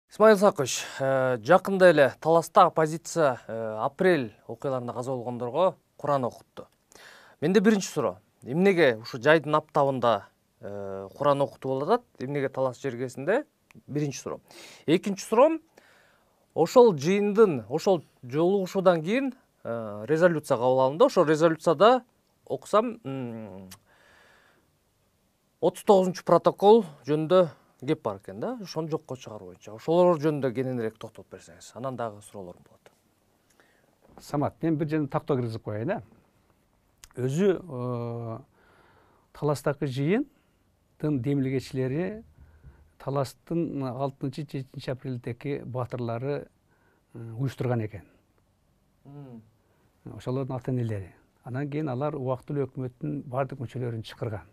Исмаил Сакыш, жакында эле Таласта оппозиция апрель окуяларында каза болгондорго Куран окутту. Менде биринчи суроо. Эмнеге ушу жайдын аптабында Куран окутуу болуп атат? Эмнеге Талас жергесинде? Биринчи суроо. Экинчи суроом, ошол жыйындын, ошол жолугушуудан кийин резолюция кабыл алынды. Ошол резолюцияда окусам 39 протокол жөнүндө кеп бар экен да, ошону жокко чыгаруу боюнча. Ошолор жөнүндө кененирээк токтолуп берсеңиз, анан дагы суроолорум болот. Самат, мен бир жерден тактоо киргизип коеюн. Өзү Таластагы жыйындын демилгечилери Таластын 6-7 апрелдеги батырлары уюштурган экен. Ошолордун ата энелери. Анан кийин алар убактылуу өкмөттүн бардык мүчөлөрүн чакырган.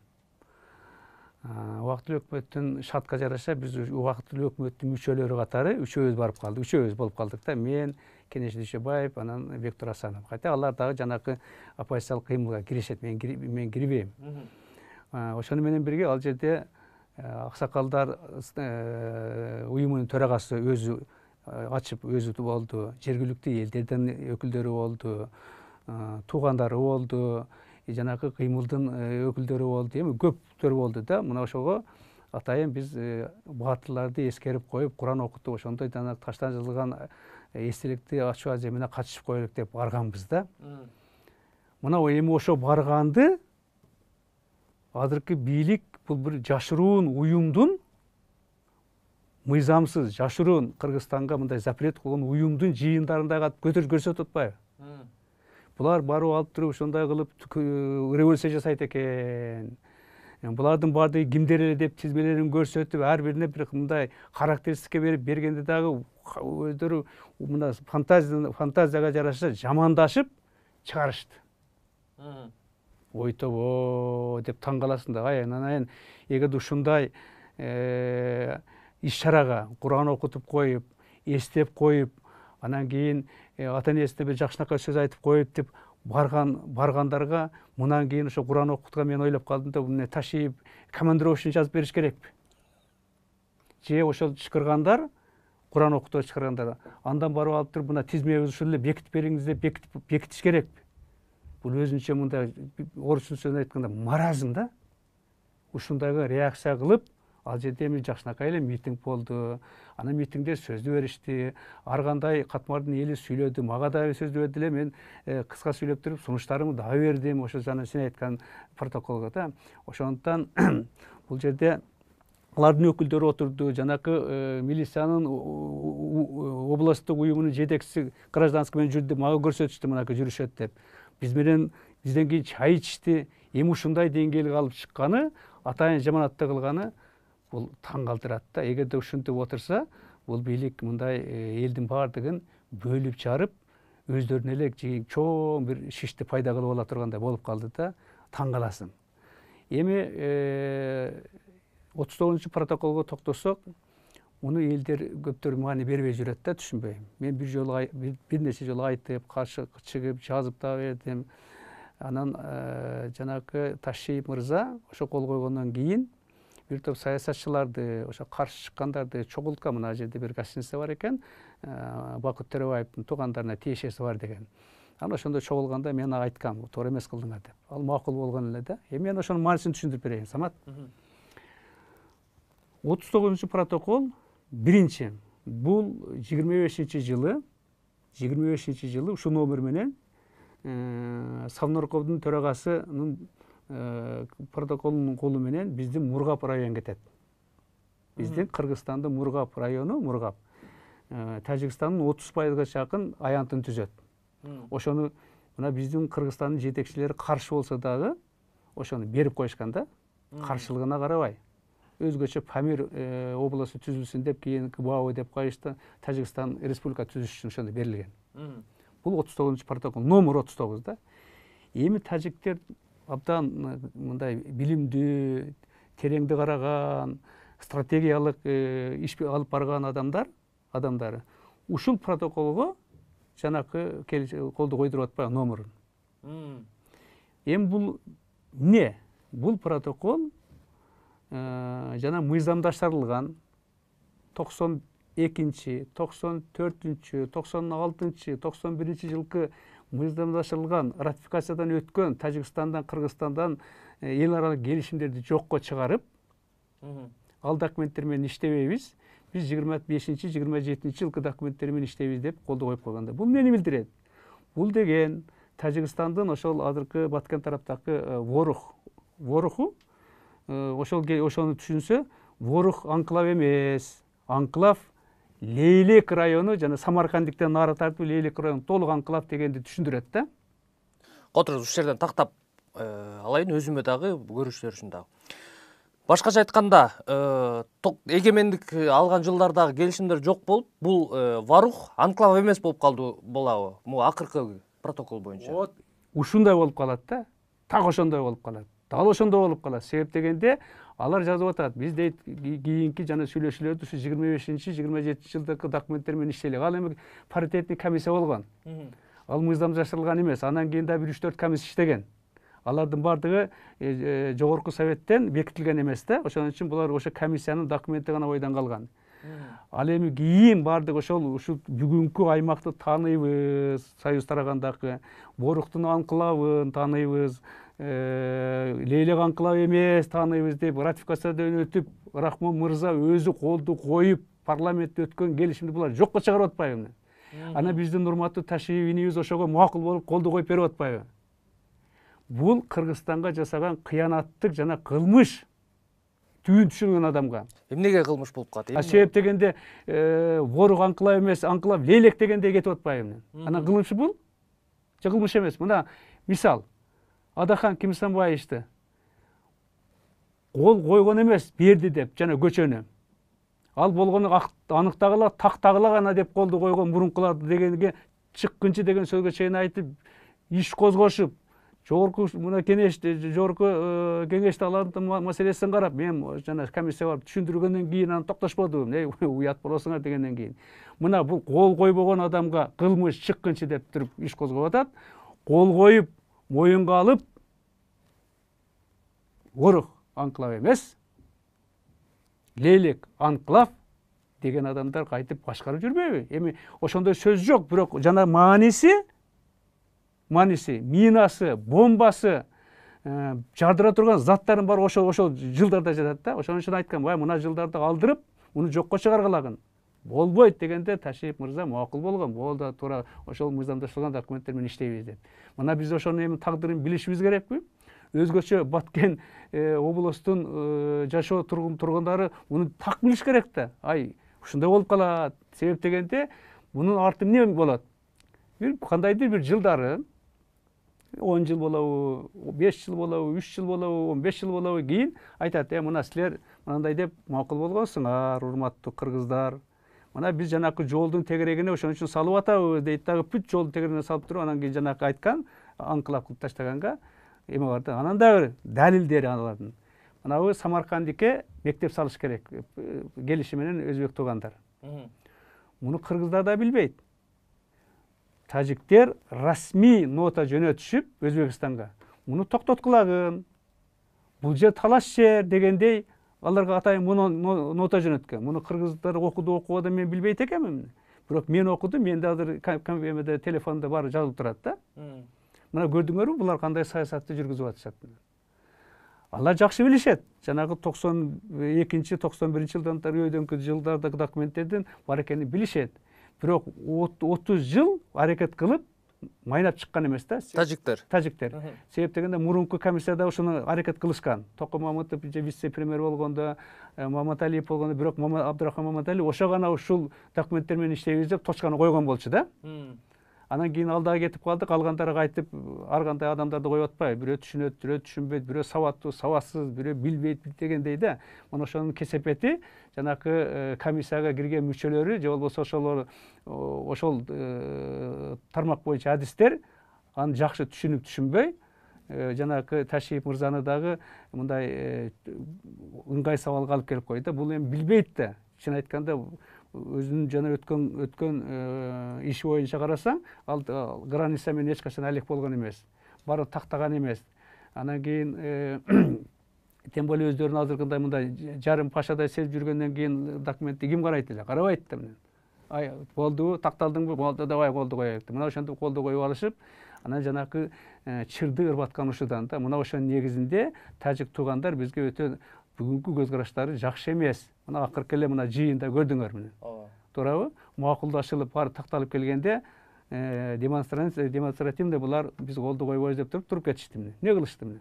Убактылуу өкмөттүн шартка жараша биз убактылуу өкмөттүн мүчөлөрү катары үчөөбүз барып калдык. Үчөөбүз болуп калдык да. Мен, Кенеш Дүйшөбаев, анан Бектур Асанов. Кайта алар дагы жанакы оппозициялык кыймылга киришет. Мен кирбейм. Ошону менен бирге ал жерде аксакалдар уюмунун төрагасы өзү ачып өзү болду. Жергиликтүү элдердин өкүлдөрү болду. Туугандары болду. Жанакы кыймылдын өкүлдөрү болду. Эми көптөр болду да. Мына ошого атайын биз батырларды эскерип коюп, Куран окуттук. Ошондой жана таштан жазылган эстеликти ачуу аземине катышып коелук деп барганбыз да. Мына эми ошо барганды азыркы бийлик бул бир жашыруун уюмдун, мыйзамсыз жашыруун Кыргызстанга мындай запрет кылган уюмдун жыйындарында көтөрүп көрсөтүп атпайбы? Булар барып алып туруп ошондой кылып революция жасайт экен. Булардын бардыгы кимдер эле деп тизмелерин көрсөтүп, ар бирине бир мындай характеристикке бергенде дагы өздөрү мына фантазияга жараша жамандашып чыгарышты. Ойтобо деп таң каласың да. Анан эгерде ушундай иш чарага Куран окутуп коюп, эстеп коюп, анан кийин ата энесине бир жакшынакай сөз айтып коюп деп баргандарга мындан кийин ошо Куран окуткан мен ойлоп калдым да, буну ташип командировочный жазып бериш керекпи? Же ошол чакыргандар, Куран окутууга чакыргандар, андан барып алып туруп мына тизмебизди ушул эле бекитип бериңиз деп бекитиш керекпи? Бул өзүнчө мындай орусча сөзүн айтканда маразм да. Ушундайга реакция кылып, ал жерде эми жакшынакай эле митинг болду. Анан митингде сөздү беришти. Ар кандай катмардын эли сүйлөдү. Мага да сөздү берди эле. Мен кыска сүйлөп туруп сунуштарымды дагы бердим. Ошо жана сен айткан протоколго да. Ошондуктан бул жерде алардын өкүлдөрү отурду. Жанакы милициянын областтык уюмунун жетекчиси гражданский менен жүрдү. Мага көрсөтүштү, мынакы жүрүшөт деп. Бизден кийин чай ичти. Эми ушундай деңгээлге алып чыкканы, атайын жаманатты кылганы бул таң калтырат да. Эгерде ушинтип отурса, бул бийлик мындай элдин бардыгын бөлүп жарып, өздөрүнө эле чоң бир шишти пайда кылып ала тургандай болуп калды да. Таң каласың. Эми 39 протоколго токтосок, муну элдер көптөр маани бербей жүрөт да, түшүнбөйм. Мен бир нече жолу айтып, каршы чыгып, жазып да бердим. Анан жанакы Ташиев мырза ошо кол койгондон кийин бир топ саясатчыларды, ошо каршы чыккандарды чогулткан. Мына жерде бир гостиница бар экен, Бакыт Төрөбаевдин туугандарына тиешеси бар деген. Анан ошондо чогулганда мен айткам, туура эмес кылдыңар деп. Ал макул болгон эле да. Эми мен ошонун маанисин түшүндүрүп берейин, Самат. 39 протокол биринчи. Бул 25-жылы ушул номер менен Совнаркомдун төрагасынын протоколунун колу менен биздин Мургап район кетет. Биздин Кыргызстандын Мургап району, Мургап, Тажикстандын 30%га чакын аянтын түзөт. Ошону мына биздин Кыргызстандын жетекчилери каршы болсо дагы ошону берип коюшкан да. Каршылыгына карабай. Өзгөчө Памир областы түзүлсүн деп, кийин КБАО деп коюшту, Тажикстан республика түзүш үчүн ошондо берилген. Бул 39 протокол, номер 39 да. Эми тажиктер абдан мындай билимдүү, тереңди караган, стратегиялык иш алып барган адамдары ушул протоколго жанакы колду койдуруп атпайбы номерин. Эми бул эмне? Бул протокол жана мыйзамдаштырылган 90 92, 94, 96, 91 жылкы мыйзамдашылган ратификациядан өткөн Тажикстандан, Кыргызстандан эл аралык келишимдерди жокко чыгарып, ал документтер менен иштебейбиз. Биз 25-27 жылкы документтер менен иштейбиз деп колдо коюп койгонда. Бул эмнени билдирет? Бул деген Тажикстандын ошол азыркы Баткен тараптагы Воруху ошону түшүнсө, Ворух анклав эмес. Анклав Лейлек району жана Самаркандиктен нары тартып Лейлек району толук анклав дегенди түшүндүрөт да. Которуңуз ушул жерден тактап алайын, өзүмө дагы көрүштөр үчүн дагы. Башкача айтканда, эгемендик алган жылдардагы келишимдер жок болуп, бул Варух анклав эмес болуп калды болобу? Бул акыркы протокол боюнча. Вот ушундай болуп калат да. Так ошондой болуп калат. Дал ошондой болуп калат. Себеп дегенде алар жазып атат. Биз дейт кийинки жана сүйлөшүүлөрдү ушу 25-27 жылдагы документтер менен иштелек. Ал эми паритетный комиссия болгон. Ал мыйзамдашырылган эмес. Анан кийин да 1-3-4 комиссия иштеген. Алардын бардыгы жогорку советтен бекитилген эмес да. Ошон үчүн булар ошо комиссиянын документи гана ойдон калган. Ал эми кийин бардык ушул бүгүнкү аймакты тааныйбыз, Союз тарагандагы Борухтун анклавын тааныйбыз, Лейлек анклав эмес тааныйбыз деп ратификациядан өтүп, Рахмон мырза өзү колду коюп, парламентте өткөн келишимди булар жокко чыгарып атпайбы? Ана биздин урматтуу Ташиевинибиз ошого макул болуп колду коюп берип атпайбы? Бул Кыргызстанга жасаган кыянаттык жана кылмыш. Түйүн түшүнгөн адамга. Эмнеге кылмыш болуп калат? Себеп дегенде Ворух анклав эмес, анклав Лейлек дегенде кетип атпайбы? Анан кылмыш бул? Же кылмыш эмес? Мына мисал, Адахан Кимсанбаевичти кол койгон эмес, берди деп жана көчөнү. Ал болгону аныктагыла, тактагыла гана деп колду койгон мурункулар дегенге чыккынчы деген сөзгө чейин айтып, иш козгошуп, жогорку мына жогорку кеңеште алардын маселесин карап, мен жана комиссия барып түшүндүргөндөн кийин аны токтошподум. Уят болосуңар дегенден кийин. Мына бул кол койбогон адамга кылмыш чыккынчы деп туруп иш козгоп атат. Кол коюп, моюнга алып, Ворух анклав эмес, Лейлек анклав деген адамдар кайтып башкарып жүрбөйбү? Эми ошондой сөз жок, бирок жана мааниси, минасы, бомбасы, жардыра турган заттарын бар ошол жылдарда жатат да. Ошон үчүн айткан, мына жылдарды алдырып, муну жокко чыгаргылагын. Болбойт дегенде Ташиев мырза макул болгон. Болду, туура ошол мыйзамдашылган документтер менен иштейбиз деп. Мына биз ошонун эми тагдырын билишибиз керекпи? Өзгөчө Баткен областын жашоо тургундары муну так билиш керек да. Ушундай болуп калат. Себеп дегенде мунун арты эмне болот? Кандайдыр бир жылдары 10 жыл болобу, 5 жыл болобу, 3 жыл болобу, 15 жыл болобу кийин айтат, мына силер мындай деп макул болгонсуңар, урматтуу кыргыздар. Мына биз жанакы жолдун тегерегине ошон үчүн салып атабыз дейт дагы, бүт жолдун тегерегине салып туруп, анан кийин жанакы айткан, анклав кылып таштаганга эме барды. Анан да бир далилдери алардын. Мынабы Самаркандике мектеп салыш керек, келишим менен өзбек туугандар. Муну кыргыздар да билбейт. Тажиктер расмий нота жөнөтүшүп Өзбекстанга. Муну токтоткулагын. Бул жер талаш жер дегендей аларга атайын муну нота жөнөткөн. Муну кыргыздар окуду мен билбейт экенмин. Бирок мен окудум, менде азыр телефонда баары жазылып турат да. Мына көрдүңөрбү, булар кандай саясатты жүргүзүп атышат. Алар жакшы билишет. Жанагы 92-91 жылдардагы жылдардагы документтердин бар экенин билишет. Бирок 30 жыл аракет кылып майнап чыккан эмес да. Тажиктер. Себеп дегенде мурунку комиссияда ошону аракет кылышкан. Токо Мамытов вице-премьер болгондо, Маматалиев болгондо, бирок Абдурахман Маматалиев ошо гана ушул документтер менен иштейбиз деп точканы койгон болчу да. Анан кийин алдыга кетип калдык, алгандары кайтып ар кандай адамдарды коюп атпайбы? Бирөө түшүнөт, бирөө түшүнбөйт, бирөө сабаттуу, сабатсыз, бирөө билбейт дегендей да. Мына ошонун кесепети жанакы комиссияга кирген мүчөлөрү, же болбосо ошол тармак боюнча адистер аны жакшы түшүнүп түшүнбөй, жанакы Ташиев мырзаны дагы мындай ыңгай сабалга алып келип койду да. Бул эми билбейт да. Чын айтканда өзүнүн жана өткөн иши боюнча карасаң, ал граница менен эч качан алек болгон эмес. Баары тактаган эмес. Анан кийин тем более өздөрүнүн азыркындай мындай жарым пашадай сезип жүргөндөн кийин документти ким карайт эле? Карабайт да. Ай, болдубу, такталдыңбы? Болду, давай колду коелик. Мына ошентип колду коюп алышып, анан жанакы чырды ырбаткан ушудан да. Мына ошонун негизинде тажик туугандар бизге өтө бүгүнкү көз караштары жакшы эмес. Мына акыркы эле мына жыйында көрдүңөр мына. Туурабы? Макулдашылып, баары такталып келгенде демонстративный булар биз колду койбойбуз деп туруп кетишти мына. Не кылышты мына?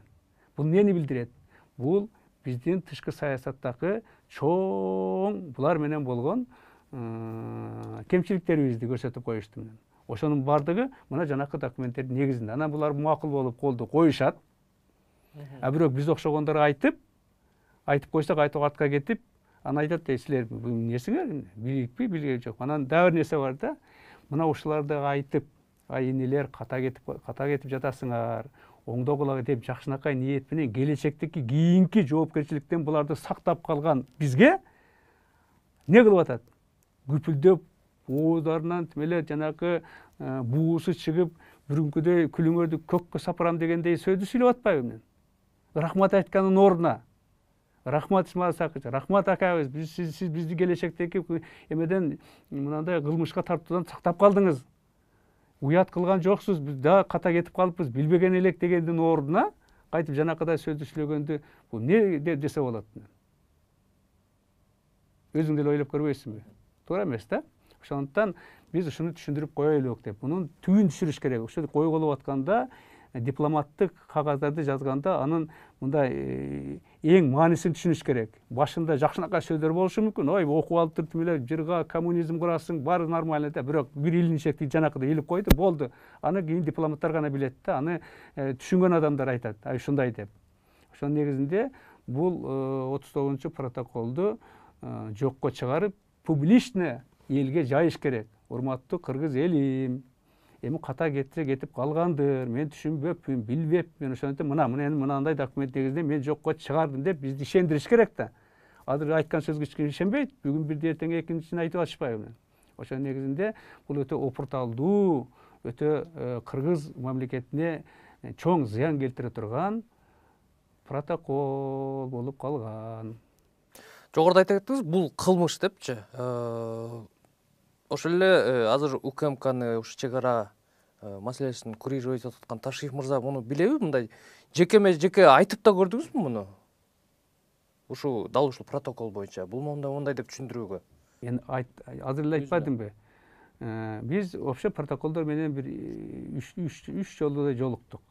Бул эмнени билдирет? Бул биздин тышкы саясаттагы чоң булар менен болгон кемчиликтерибизди көрсөтүп коюшту мына. Ошонун бардыгы мына жанакы документтердин негизинде. Анан булар макул болуп колду коюшат. А бирок биз окшогондор айтып койсок айтып артка кетип, анан айтат силер эмнесиңер? Биликпи, билген жок. Анан дагы бир нерсе бар да. Мына ушуларды айтып, ай инилер ката кетип жатасыңар. Оңдогула деп жакшынакай ниет менен келечектеги кийинки жоопкерчиликтен буларды сактап калган бизге не кылып атат? Күпүлдөп, ооздарынан эле жанакы буусу чыгып, бүрүнкүдөй күлүңөрдү көккө сапырам дегендей сөздү сүйлөп атпайбы? Рахмат айтканын ордуна. Рахмат Исмаил Сакыч, рахмат акабыз, сиз бизди келечектеги эмеден мындай кылмышка тартуудан сактап калдыңыз. Уят кылган жоксуз, биз да ката кетип калыппыз, билбеген элек дегендин ордуна кайтып жанакыдай сөздү сүйлөгөндү бул не деп десе болот? Өзүң деле ойлоп көрбөйсүңбү? Туура эмес да? Ошондуктан биз ушуну түшүндүрүп коелук деп. Мунун түбүн түшүрүш керек. Ошо койгулуп атканда дипломаттык кагаздарды жазганда анын мындай эң маанисин түшүнүш керек. Башында жакшынакай сөздөр болушу мүмкүн. Ой, окуп алып туруп эле жырга коммунизм курасың, баары нормально да. Бирок бир илинчекти жанакыда илип койду, болду. Аны кийин дипломаттар гана билет да. Аны түшүнгөн адамдар айтат. Ай, ушундай деп. Ошонун негизинде бул 39 протоколду жокко чыгарып, публично элге жайыш керек. Урматтуу кыргыз элим, эми ката кетип калгандыр, мен түшүнбөпмүн, билбепмин, ошентип мынандай документ негизинде мен жокко чыгардым деп бизди ишендириш керек да. Азыр айткан сөзгө эч ким ишенбейт, бүгүн бир эртең экинчисин айтып атышпайбы? Ошонун негизинде бул өтө опурталдуу, өтө кыргыз мамлекетине чоң зыян келтире турган протокол болуп калган. Жогоруда айта кеттиңиз, бул кылмыш депчи. Ошол эле азыр УКМКны ушу чек ара маселесин курировать этип аткан Ташиев мырза муну билеби? Мындай жеке айтып да көрдүңүзбү муну? Ушу дал ушул протокол боюнча бул мондай деп түшүндүрүүгө. Мен азыр эле айтпадымбы? Биз вообще протоколдор менен бир 3 жолу жолуктук.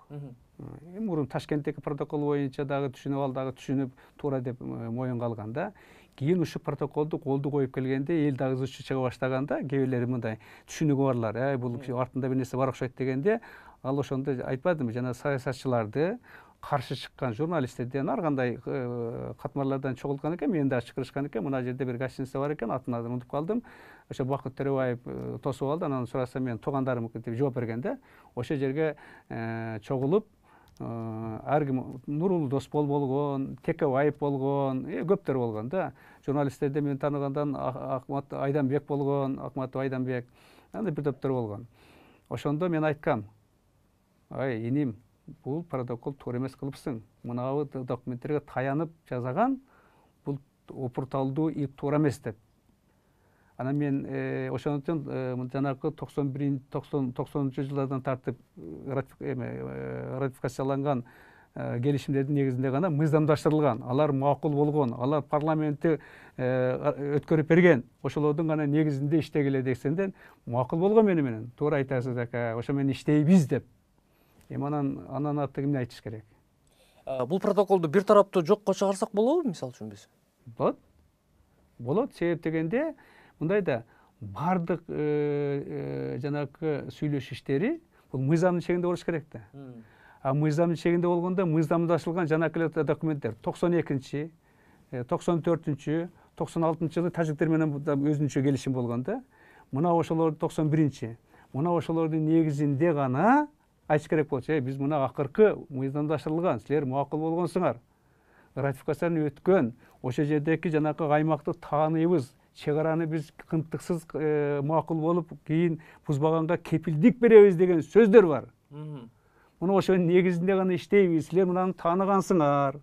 Мурун Ташкенттеги протокол боюнча дагы түшүнүп туура деп моюнга алган да. Кийин ушу протоколду колду коюп келгенде эл дагызуучу чыга баштаганда кээ бирлери мындай түшүнүгү барлар, бул артында бир нерсе бар окшойт дегенде, ал ошондо айтпадымбы, жана саясатчыларды каршы чыккан журналисттерден ар кандай катмарлардан чогулткан экен, мен дагы чакырышкан экен. Мына жерде бир гостиница бар экен, атын унутуп калдым. Ошо Бакыт Төрөбаев тосуп алды, анан сурасам мен туугандарым деп жооп берген да. Ошол жерге чогулуп ар ким Нурулуу Досбол болгон, Текебаев болгон, көптөр болгон да. Журналисттерде мен тааныгандан Акмат Айданбек болгон, Акматов Айданбек, андай бир топтор болгон. Ошондо мен айткам, ай иним, бул протокол туура эмес кылыпсың. Мынабы документтерге таянып жасаган бул опурталдуу туура эмес деп. Анан мен ошондон жанагы 90-90 жылдардан тартып ратификацияланган келишимдердин негизинде гана мыйзамдаштырылган, алар макул болгон, алар парламентти өткөрүп берген, ошолордун гана негизинде иштегиле десеңден макул болгон менен. Туура айтасыз ака, ошо менен иштейбиз деп. Анан аты кимне айтыш керек? Бул протоколду бир тараптуу жокко чыгарсак болобу, мисалы үчүн биз? Болот, себеп дегенде мындай да бардык жанакы сүйлөш иштери бул мыйзамдын чегинде болуш керек да. Мыйзамдын чегинде болгондо мыйзамдашылган жанакы документтер 92-чи, 94-чү, 96-жылы тажиктер менен өзүнчө келишим болгон да. Мына ошолор 91-чи. Мына ошолордун негизинде гана айтыш керек болчу, биз мына акыркы мыйзамдаштырылган, силер макул болгонсуңар. Ратификацияны өткөн, ошол жердеги жанакы аймакты тааныйбыз, чек араны биз кынтыксыз макул болуп, кийин бузбаганга кепилдик беребиз деген сөздөр бар. Муну ошонун негизинде гана иштейбиз, силер мынаны тааныгансыңар.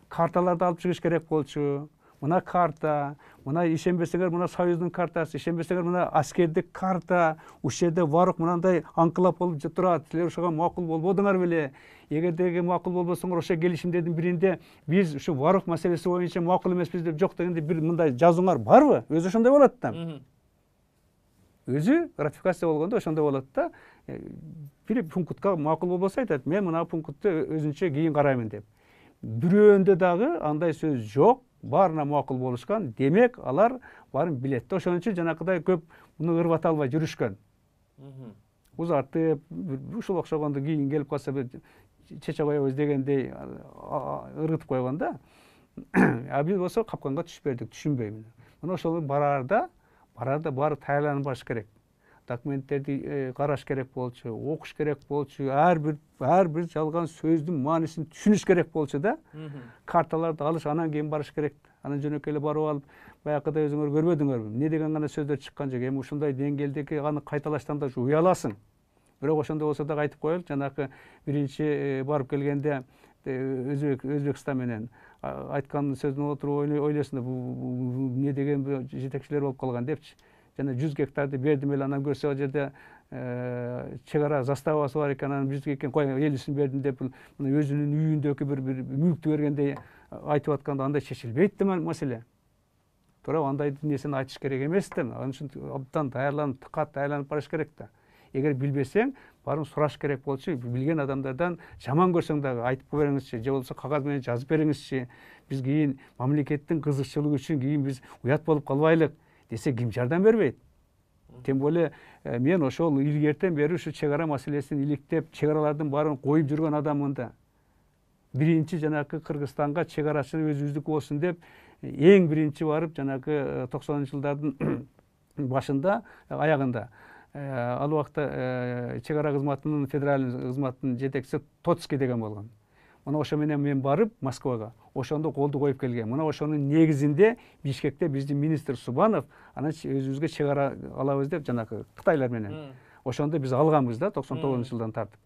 карталарды алып чыгыш керек болчу. Мына карта, мына ишенбесеңер мына Союздун картасы, ишенбесеңер мына аскердик карта, ушул жерде барып мындай анкылап болуп турат. Силер ошого макул болбодуңар беле? Эгердеги макул болбосоңор ошо келишимдердин биринде биз ушу Варук маселеси боюнча макул эмеспиз деп жок дегенде бир мындай жазууңар барбы? Өзү ошондой болот да. Өзү ратификация болгондо ошондой болот да. Бир пунктка макул болбосо айтат, мен мына пунктты өзүнчө кийин караймын деп. Бирөөндө дагы андай сөз жок. Баарына макул болушкан. Демек, алар баарын билет. Ошон үчүн жанакыдай көп муну ырбата албай жүрүшкөн. Узартып, ушул окшогонду кийин келип калса бир чече коебуз дегендей ыргытып койгон да. А биз болсо капканга түшпөдүк, түшүнбөйм. Мына ошол барарда баары даярданып барыш керек. Документтерди караш керек болчу, окуш керек болчу, ар бир жалган сөздүн маанисин түшүнүш керек болчу да. Карталарды алыш, анан кийин барыш керек. Анан жөнөкөй эле барып алып, баягыда өзүңөр көрбөдүңөрбү? Эмне деген гана сөздөр чыккан жок. Эми ушундай деңгээлдеги аны кайталаштан да уяласың. Бирок ошондой болсо дагы айтып коелу, жанакы биринчи барып келгенде Өзбекстан менен айткан сөзүн отуруп ойлойсуң да, бул эмне деген жетекчилер болуп калган депчи. Жана 100 гектарды бердим эле, анан көрсө ал жерде чек ара заставасы бар экен, анан бизге экен кой элисин бердим деп мына өзүнүн үйүндөгү бир мүлктү бергендей айтып атканда андай чечилбейт да маселе. Туура андай нерсени айтыш керек эмес да. Анын үчүн абдан даярданып, кат даярданып барыш керек да. Эгер билбесең, баарын сураш керек болчу. Билген адамдардан жаман көрсөң дагы айтып бериңизчи, же болбосо кагаз менен жазып бериңизчи. Биз кийин мамлекеттин кызыкчылыгы үчүн кийин биз уят болуп калбайлык десе ким жардам бербейт? Тем более мен ошол илгертен бери ушу чек ара маселесин иликтеп, чек аралардын баарын коюп жүргөн адаммын да. Биринчи жанакы Кыргызстанга чек арачы өзүбүздүкү болсун деп эң биринчи барып жанакы 90-жылдардын башында, аягында ал убакта чек ара кызматынын федералдык кызматтын жетекчиси Тоцкий деген болгон. Мына ошо менен мен барып Москвага ошондо колду коюп келгем. Мына ошонун негизинде Бишкекте биздин министр Субанов анан өзүбүзгө чек ара алабыз деп жанакы Кытайлар менен. Ошондо биз алганбыз да 99-жылдан тартып.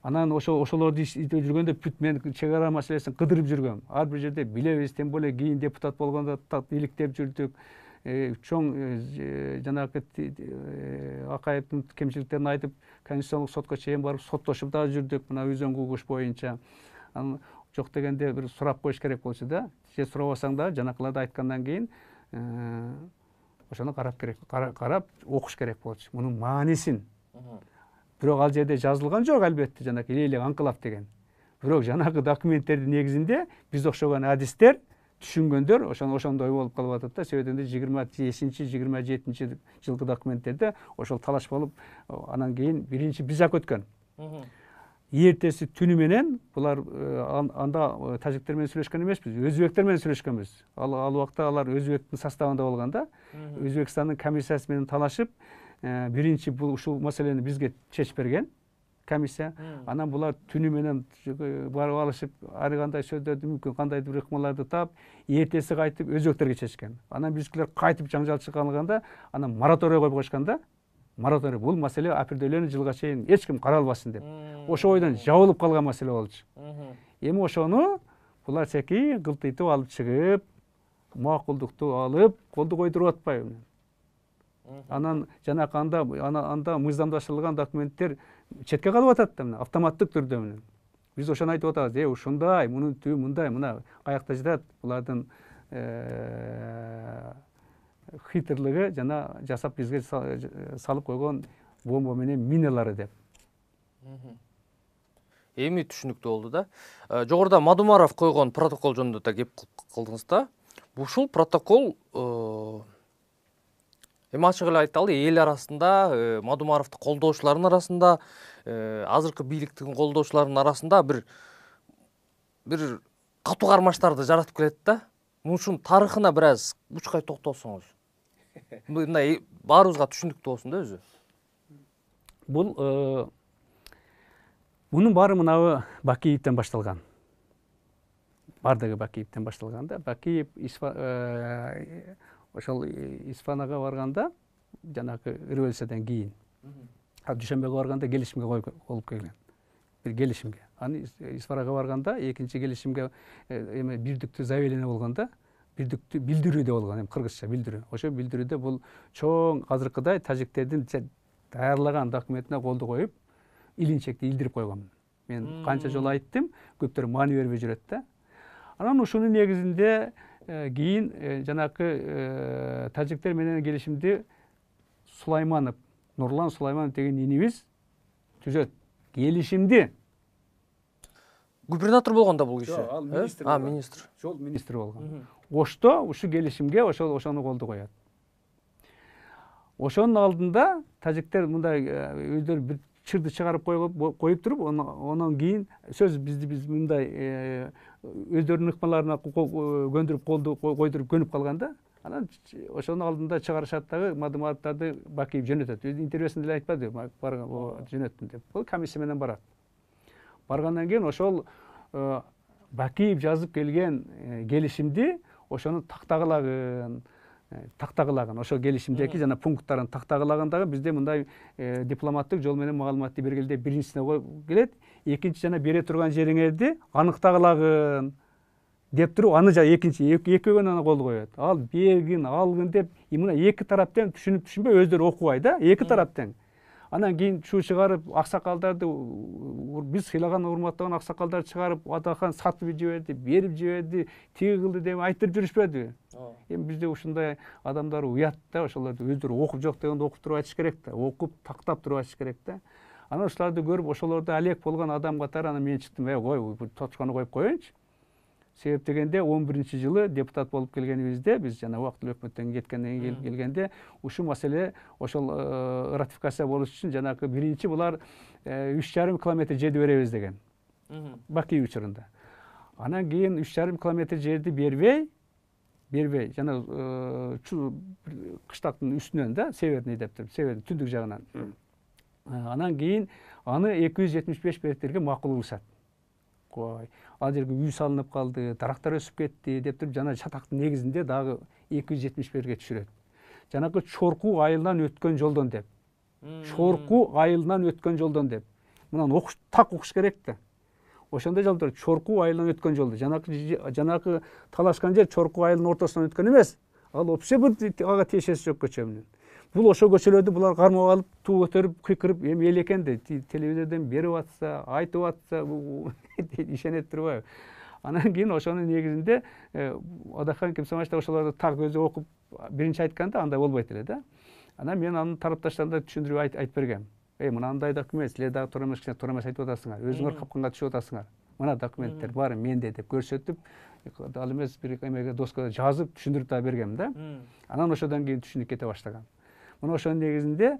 Анан ошолорду издеп жүргөндө бүт мен чек ара маселесин кыдырып жүргөм. Ар бир жерде билебиз, тем более кийин депутат болгондо иликтеп жүрдүк. Чоң жанакы Акаевдин кемчиликтерин айтып, Конституциялык сотко чейин барып соттошуп да жүрдүк мына өзөн куугуш боюнча. Анан жок дегенде бир сурап коюш керек болчу да. Же сурабасаң да жанакыларды айткандан кийин ошону карап окуш керек болчу. Мунун маанисин. Бирок ал жерде жазылган жок албетте, жанакы элек анкылап деген. Бирок жанакы документтердин негизинде биз окшогон адистер, түшүнгөндөр ошондой болуп калып атат да. Себебинде 25-27 жылкы документтерде ошол талаш болуп, анан кийин биринчи биз ак өткөн. Эртеси түнү менен булар анда тажиктер менен сүйлөшкөн эмеспиз, өзбектер менен сүйлөшкөнбүз. Ал убакта алар өзбектин составында болгон да. Өзбекстандын комиссиясы менен талашып, биринчи бул ушул маселени бизге чечип берген комиссия. Анан булар түнү менен барып алышып, ар кандай сөздөрдү мүмкүн кандайдыр бир ыкмаларды таап, эртеси кайтып өзбектерге чечишкен. Анан бизгилер кайтып жаңжал чыкканда, анан мораторий коюп койгошкон да. Мораторий бул маселе определенный жылга чейин эч ким каралбасын деп. Ошо ойдон жабылып калган маселе болчу. Эми ошону булар секи кылтыйтып алып чыгып, макулдукту алып, колду койдуруп атпайбы. Анан жанакы анда мыйзамдаштырылган документтер четке калып атат да, автоматтык түрдө менен. Биз ошону айтып атабыз, ушундай, мунун түбү мындай, мына каякта жатат булардын хитрлыгы жана жасап бизге салып койгон бомба менен миналары деп. Эми түшүнүктүү болду да. Жогоруда Мадумаров койгон протокол жөнүндө да кеп кылдыңыз да. Ушул протокол эми ачык эле айталы, эл арасында, Мадумаровду колдоочулардын арасында, азыркы бийликтин колдоочуларынын арасында бир катуу кармаштарды жаратып келет да. Мушунун тарыхына бир аз учкай токтолсоңуз. Мындай баарыбызга түшүнүктүү болсун да өзү. Мунун баары мынабы Бакиевден башталган. Бардыгы Бакиевден башталган да. Бакиев ошол Испанияга барганда, жанакы революциядан кийин, Дүйшөмбөгө барганда келишимге болуп келген. бир келишимге. Аны Исфарага барганда экинчи келишимге эме бирдиктүү заявление болгондо бирдиктүү билдирүүдө болгон, эми кыргызча билдирүү. Ошо билдирүүдө бул чоң азыркыдай тажиктердин даярлаган документине колду коюп, илинчекти илдирип койгонмун. Мен канча жолу айттым, көптөр маани бербей жүрөт да. Анан ушунун негизинде кийин жанакы тажиктер менен келишимди Сулайманов, Нурлан Сулайманов деген инибиз түзөт. Келишимди губернатор болгондо бул киши. Ал министр. Министр. Жол министри болгон. Ошто ушу келишимге ошону колду коет. Ошонун алдында тажиктер мындай өздөрү бир чырды чыгарып коюп туруп, онон кийин сөз биз мындай өздөрүнүн ыкмаларына көндүрүп койдуруп көнүп калганда, анан ошонун алдында чыгарышат дагы мадыматтарды Бакиев жөнөтөт. Өз интервьюсунда эле айтпады, жөнөттүм деп. Бул комиссия менен барат. Баргандан кийин ошол Бакиев жазып келген келишимди ошону тактагылагын, ошо келишимдеги жана пункттарын тактагылагын дагы бизде мындай дипломаттык жол менен маалыматты бергилде биринчисине келет. Экинчи жана бере турган жериңерди аныктагылагын деп туруп, аны экинчи экөөгөнү аны колду коет. Ал бергин, алгын деп, мына эки тараптан түшүнүп түшүнбөй өздөрү окубай да, эки тараптан. Анан кийин шу чыгарып, аксакалдарды биз сыйлаган, урматтаган аксакалдарды чыгарып, атахан сатып жиберди, берип жиберди, тиги кылды деп айтып жүрүшпөдү. Эми бизде ушундай адамдар уят да, ошолорду өздөрү окуп жок дегенде окуп туруп айтыш керек да, окуп тактап туруп айтыш керек да. Анан ушуларды көрүп, ошолордо алек болгон адам катары анан мен чыктым, кой, точкону коюп коеюнчу. Себеп дегенде 11-жылы депутат болуп келгенибизде, биз жана убактылуу өкмөттөн кеткенден кийин келгенде, ушу маселе ошол ратификация болуш үчүн жанагы биринчи булар 3,5 километр жерди беребиз деген. Бакиев учурунда. Анан кийин 3,5 километр жерди бербей, жана кыштактын үстүнөн да, северный деп туруп, северный түндүк жагынан. Анан кийин аны 275 метрге макул кылышат. Кой, ал жерге үй салынып калды, дарактар өсүп кетти деп туруп, жана чатактын негизинде дагы 270 түшүрөт. Жанагы Чорку айылынан өткөн жолдон деп. Чорку айылынан өткөн жолдон деп. Мынаны окуш керек да. Ошондой жолдор Чорку айылынан өткөн жолду. Жанагы талашкан жер Чорку айылынын ортосунан өткөн эмес. Ал вообще ага тиешеси жок көчө менен. Бул ошо көчөлөрдү булар кармап алып, туу көтөрүп, кыйкырып, эми эл экен да, телевизордон берип атса, айтып атса, ишенет турбайбы. Анан кийин ошонун негизинде Адахан Кемсомач ошолорду так өзү окуп биринчи айтканда андай болбойт эле да. Анан мен анын тарапташтарына түшүндүрүп айтып бергем. Мынандай документ, силер дагы туура эмес айтып атасыңар, өзүңөр капканга түшүп атасыңар. Мына документтер бар менде деп көрсөтүп, ал эмес бир эмеге доскага жазып түшүндүрүп да бергем да. Анан ошодон кийин түшүнүп кете баштаган. Мына ошонун негизинде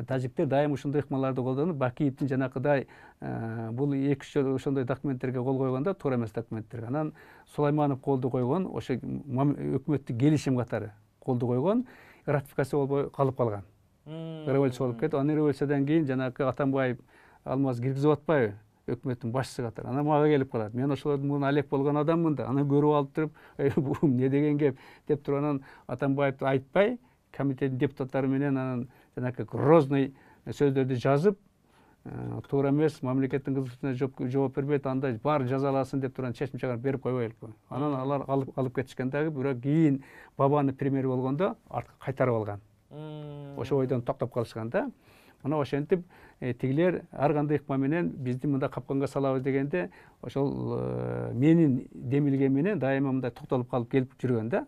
тажиктер дайым ушундай ыкмаларды колдонуп, Бакиевдин жанакыдай бул 2-3 жолу ошондой документтерге кол койгондо, туура эмес документтерге. Анан Сулайманов колду койгон, ошо өкмөттүк келишим катары колду койгон, ратификация болбой калып калган. Революция болуп кетип, анын революциядан кийин жанакы Атамбаев Алмаз киргизип атпайбы, өкмөттүн башчысы катары. Анан мага келип калат. Мен ошолордун муну алек болгон адаммын да. Анан көрүп алып туруп, бул эмне деген кеп деп туруп, анан Атамбаевди айтпай, комитеттин депутаттары менен анан жанакы грозный сөздөрдү жазып, туура эмес, мамлекеттин кызматына жооп бербейт, андай баары жазаласын деп турган чечим чыгарып берип койбойлук. Анан алар алып кетишкен дагы, бирок кийин Бабанов премьер болгондо артка кайтарып алган. Ошо ойдон токтоп калышкан да. Мына ошентип тигилер ар кандай ыкма менен бизди мында капканга салабыз дегенде, ошол менин демилгем менен дайыма мындай токтолуп калып келип жүргөн да.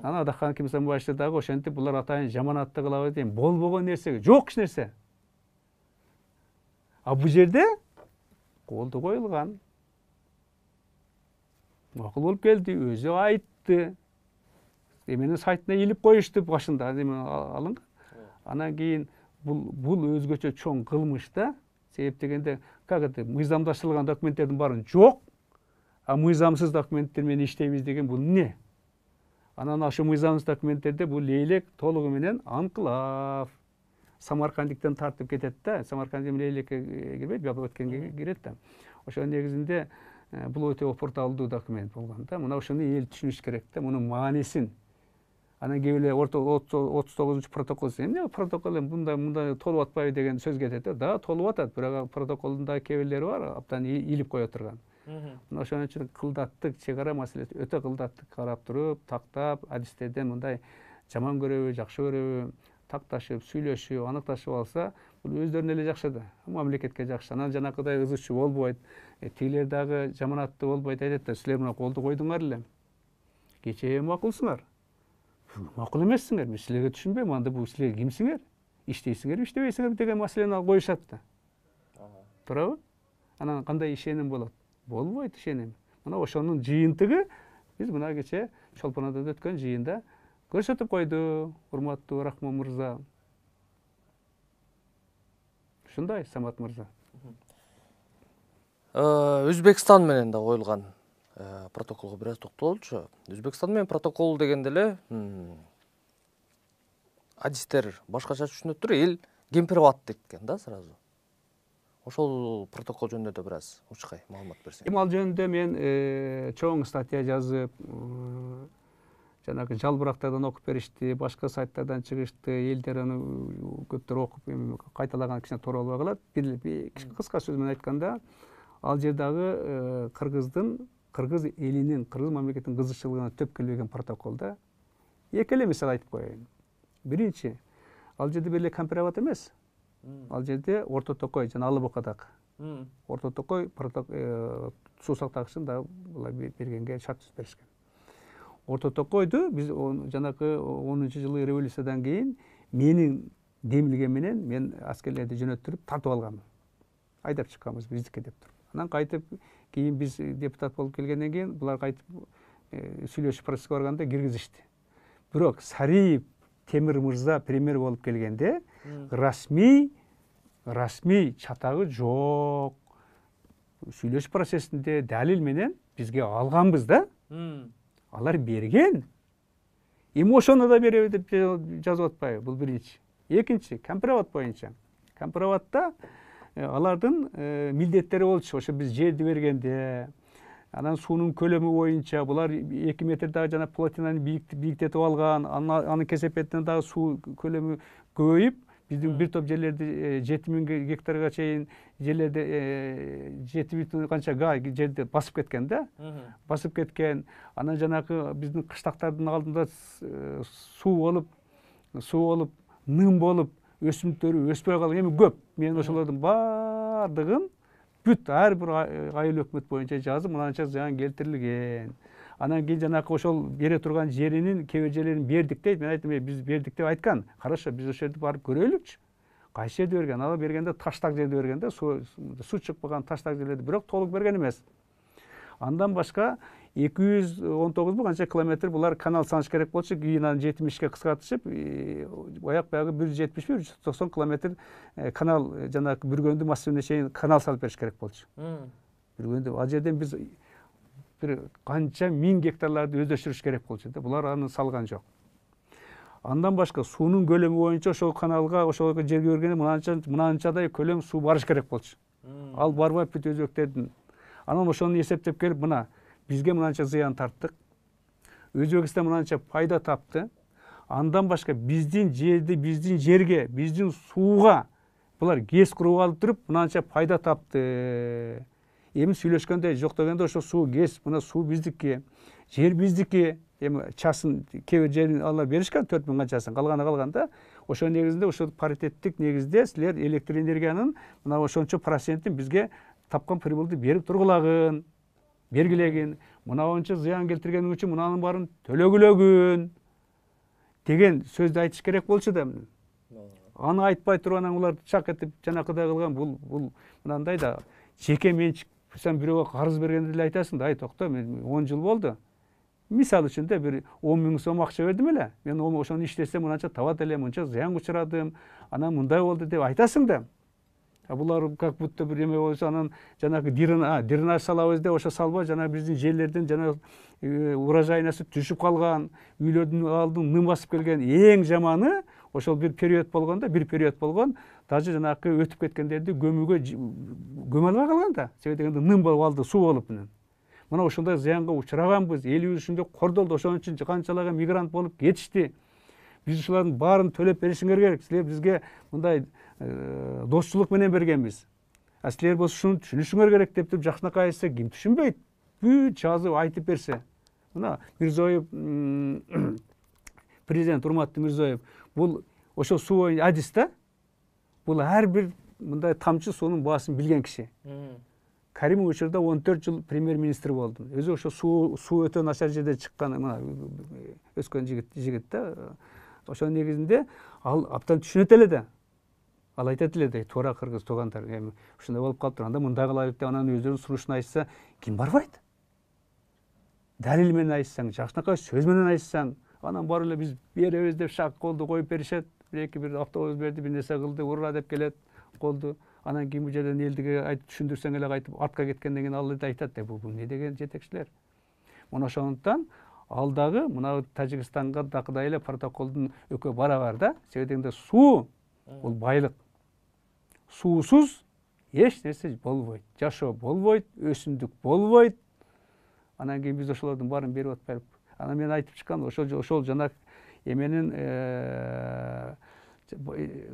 Анан Адахан Кемсомаевчы дагы ошентип булар атайын жаманатты кылабыз дейм, болбогон нерсеге жок эч нерсе. А бул жерде колду коюлган. Макул болуп келди, өзү айтты. Эменин сайтына илип коюшту башында, алынган. Анан кийин бул өзгөчө чоң кылмыш да. Себеп дегенде, как это, мыйзамдаштырылган документтердин баары жок, а мыйзамсыз документтер менен иштейбиз деген бул эмне? Анан ошо мыйзамсыз документтерде бул лейлек толугу менен анклав. Самаркандиктен тартып кетет да. Самаркандиктен лейлекке кирбейт, бияка өткөнгө кирет да. Ошонун негизинде бул өтө опурталдуу документ болгон да. Мына ошону эл түшүнүш керек да, мунун маанисин. Анан кээ бирөө 39 протокол эмне протокол мындай толуп атпайбы деген сөз кетет. Да, толуп атат, бирок протоколдун да кээ бирлери бар, абдан илип кое турган. Мына ошон үчүн кылдаттык, чек ара маселеси өтө кылдаттык карап туруп, тактап, адистерден мындай жаман көрөбү, жакшы көрөбү, такташып, сүйлөшүп, аныкташып алса, бул өздөрүнө эле жакшы да. Мамлекетке жакшы. Анан жанакыдай ызычуу болбойт. Тигилер дагы жаманаттуу болбойт, айтат да, силер мына колду койдуңар эле. Кечээ макулсуңар. Макул эмессиңер. Мен силерге түшүнбөйм, анда бул силер кимсиңер? Иштейсиңерби, иштебейсиңерби деген маселени коюшат да. Туурабы? Анан кандай ишеним болот? Болбойт ишеним. Мына ошонун жыйынтыгы биз мына кечээ Чолпонодо өткөн жыйында көрсөтүп койду, урматтуу Рахмон мырза. Ушундай, Самат мырза. Өзбекстан менен да коюлган протоколго бир аз токтололчу. Өзбекстан менен протокол дегенде эле адистер башкача түшүнөттүр, эл кемпирабад дейт экен да сразу. Ошол протокол жөнүндө да бир аз учкай маалымат берсең. Ал жөнүндө мен чоң статья жазып, жанагы жалбырактардан окуп беришти, башка сайттардан чыгышты, элдер аны көптөр окуп кайталаган кичине туура болбой калат. Бир кыска сөз менен айтканда, ал жердагы кыргыз элинин, кыргыз мамлекетинин кызыкчылыгына төп келбеген протоколда эки эле мисал айтып коеюн. Биринчи, ал жерде бир эле Кампирабад эмес. Ал жерде Орто Токой жана Алып Букадак. Орто Токой суу сактагычын да булар бергенге шарт түзүп беришкен. Орто Токойду биз жанакы 10-жылы революциядан кийин менин демилгем менен мен аскерлерди жөнөттүрүп тартып алганмын. Айдап чыкканбыз биздики деп туруп. Анан кайтып кийин биз депутат болуп келгенден кийин булар кайтып сүйлөшүп процесске барганда киргизишти. Бирок Сариев Темир мырза премьер болуп келгенде расмий чатагы жок. Сүйлөшүү процессинде далил менен бизге алганбыз да. Алар берген. Эми ошону да береби деп жазып атпайбы? Бул биринчи. Экинчи, Кампирабад боюнча. Кампирабадда алардын милдеттери болчу. Ошо биз жерди бергенде, анан суунун көлөмү боюнча булар 2 метр дагы жана плотинаны бийиктетип алган, анын кесепетинен дагы суу көлөмү көбөйүп, биздин бир топ жерлерди 7000 гектарга чейин жерлерди 7 канча га жерди басып кеткен да. Басып кеткен. Анан жанакы биздин кыштактардын алдында суу болуп, ным болуп, өсүмдүктөрү өспөй калган эми көп. Мен ошолордун баардыгын бүт ар бир айыл өкмөт боюнча жазып, мынанча зыян келтирилген. Анан кийин жанакы ошол бере турган жеринин кээ бир жерлерин бердик дейт. Мен айттым, биз бердик деп айткан. Хорошо, биз ошол жерди барып көрөлүкчү. Кайсы жерди берген? Ага бергенде таштак жерди берген да, суу чыкпаган таштак жерлерди, бирок толук берген эмес. Андан башка 219 канча километр булар канал салыш керек болчу, кийин аны 70ке кыскартышып, аяк баягы 170-190 километр канал жанагы Бүргөндү массивине чейин канал салып бериш керек болчу. Бүргөндү ал жерден биз бир канча миң гектарларды өздөштүрүш керек болчу да. Булар аны салган жок. Андан башка суунун көлөмү боюнча ошол каналга, ошол жерге бергенде мынанчадай көлөм суу барыш керек болчу. Ал барбай бүт өзбектердин. Анан ошону эсептеп келип, мына бизге мынанча зыян тарттык. Өзбекстан мынанча пайда тапты. Андан башка биздин жерди, биздин жерге, биздин сууга булар ГЭС куруп алып туруп, мынанча пайда тапты. Эми сүйлөшкөндө жок дегенде ошо суу ГЭС, мына суу биздики, жер биздики. Эми часын кээ бир жерин алар беришкен 4000 канчасын, калганда ошо негизинде ошо паритеттик негизде силер электр энергиянын мына ошончо процентин бизге тапкан прибылды берип тургулагын, бергилегин, мына ончо зыян келтиргениң үчүн мунанын баарын төлөгүлөгүн деген сөздү айтыш керек болчу да. Аны айтпай туруп анан улар чак этип жанакыдай кылган, бул мынандай да, жеке менчик. Сен бирөөгө карыз бергенде эле айтасың да, ай токто, мен 10 жыл болду. Мисал үчүн да бир 10 000 сом акча бердим эле. Мен ошону иштесем мынанча табат элем, мынча зыян учурадым, анан мындай болду деп айтасың да. Булар как будто бир эме болсо, анан жанагы дренаж салабыз деп ошо салбай, жана биздин жерлердин жана урожайнасы түшүп калган, үйлөрдүн алдын ным басып келген. Эң жаманы ошол бир период болгон, даже жанагы өтүп кеткендерди көмүгө көмө албай калган да. Себеби дегенде ным болуп алды, суу болуп менен. мына ушундай зыянга учураганбыз, элибиз ушундай кордолду, ошон үчүн канчалаган мигрант болуп кетишти. Биз ушулардын баарын төлөп беришиңер керек. Силер бизге мындай достчулук менен бергенбиз. А силер болсо ушуну түшүнүшүңөр керек деп жакшынакай айтса, ким түшүнбөйт? Бүт жазып айтып берсе. Мына Мирзиёев, президент урматтуу Мирзиёев, бул ошо суу адис да. Бул ар бир мындай тамчы суунун баасын билген киши. Каримов учурда 14 жыл премьер-министр болду. Өзү ошо суу өтө начар жерде чыккан, мына өскөн жигит да. Ошонун негизинде ал абдан түшүнөт эле да. Ал айтат эле да, туура кыргыз туугандар, эми ушундай болуп калыптыр, анда мындай кылайлык деп анан өздөрүнүн сунушун айтса, ким барбайт? Далил менен айтсаң, жакшынакай сөз менен айтсаң, анан барып эле биз беребиз деп шак колду коюп беришет. Бир автобус берди, бир нерсе кылды, ура деп келет, колду. Анан кийин бул жерден элдиге айтып түшүндүрсөң эле кайтып артка кеткенден кийин ал айтат, бул эмне деген жетекчилер. Мына ошондуктан ал дагы мына Тажикстанга дакыдай эле протоколдун экөө барабар да. Себеби дегенде суу бул байлык. Суусуз эч нерсе болбойт. Жашоо болбойт, өсүмдүк болбойт. Анан кийин биз ошолордун баарын берип атпайбы. Анан мен айтып чыккан ошол жана эменин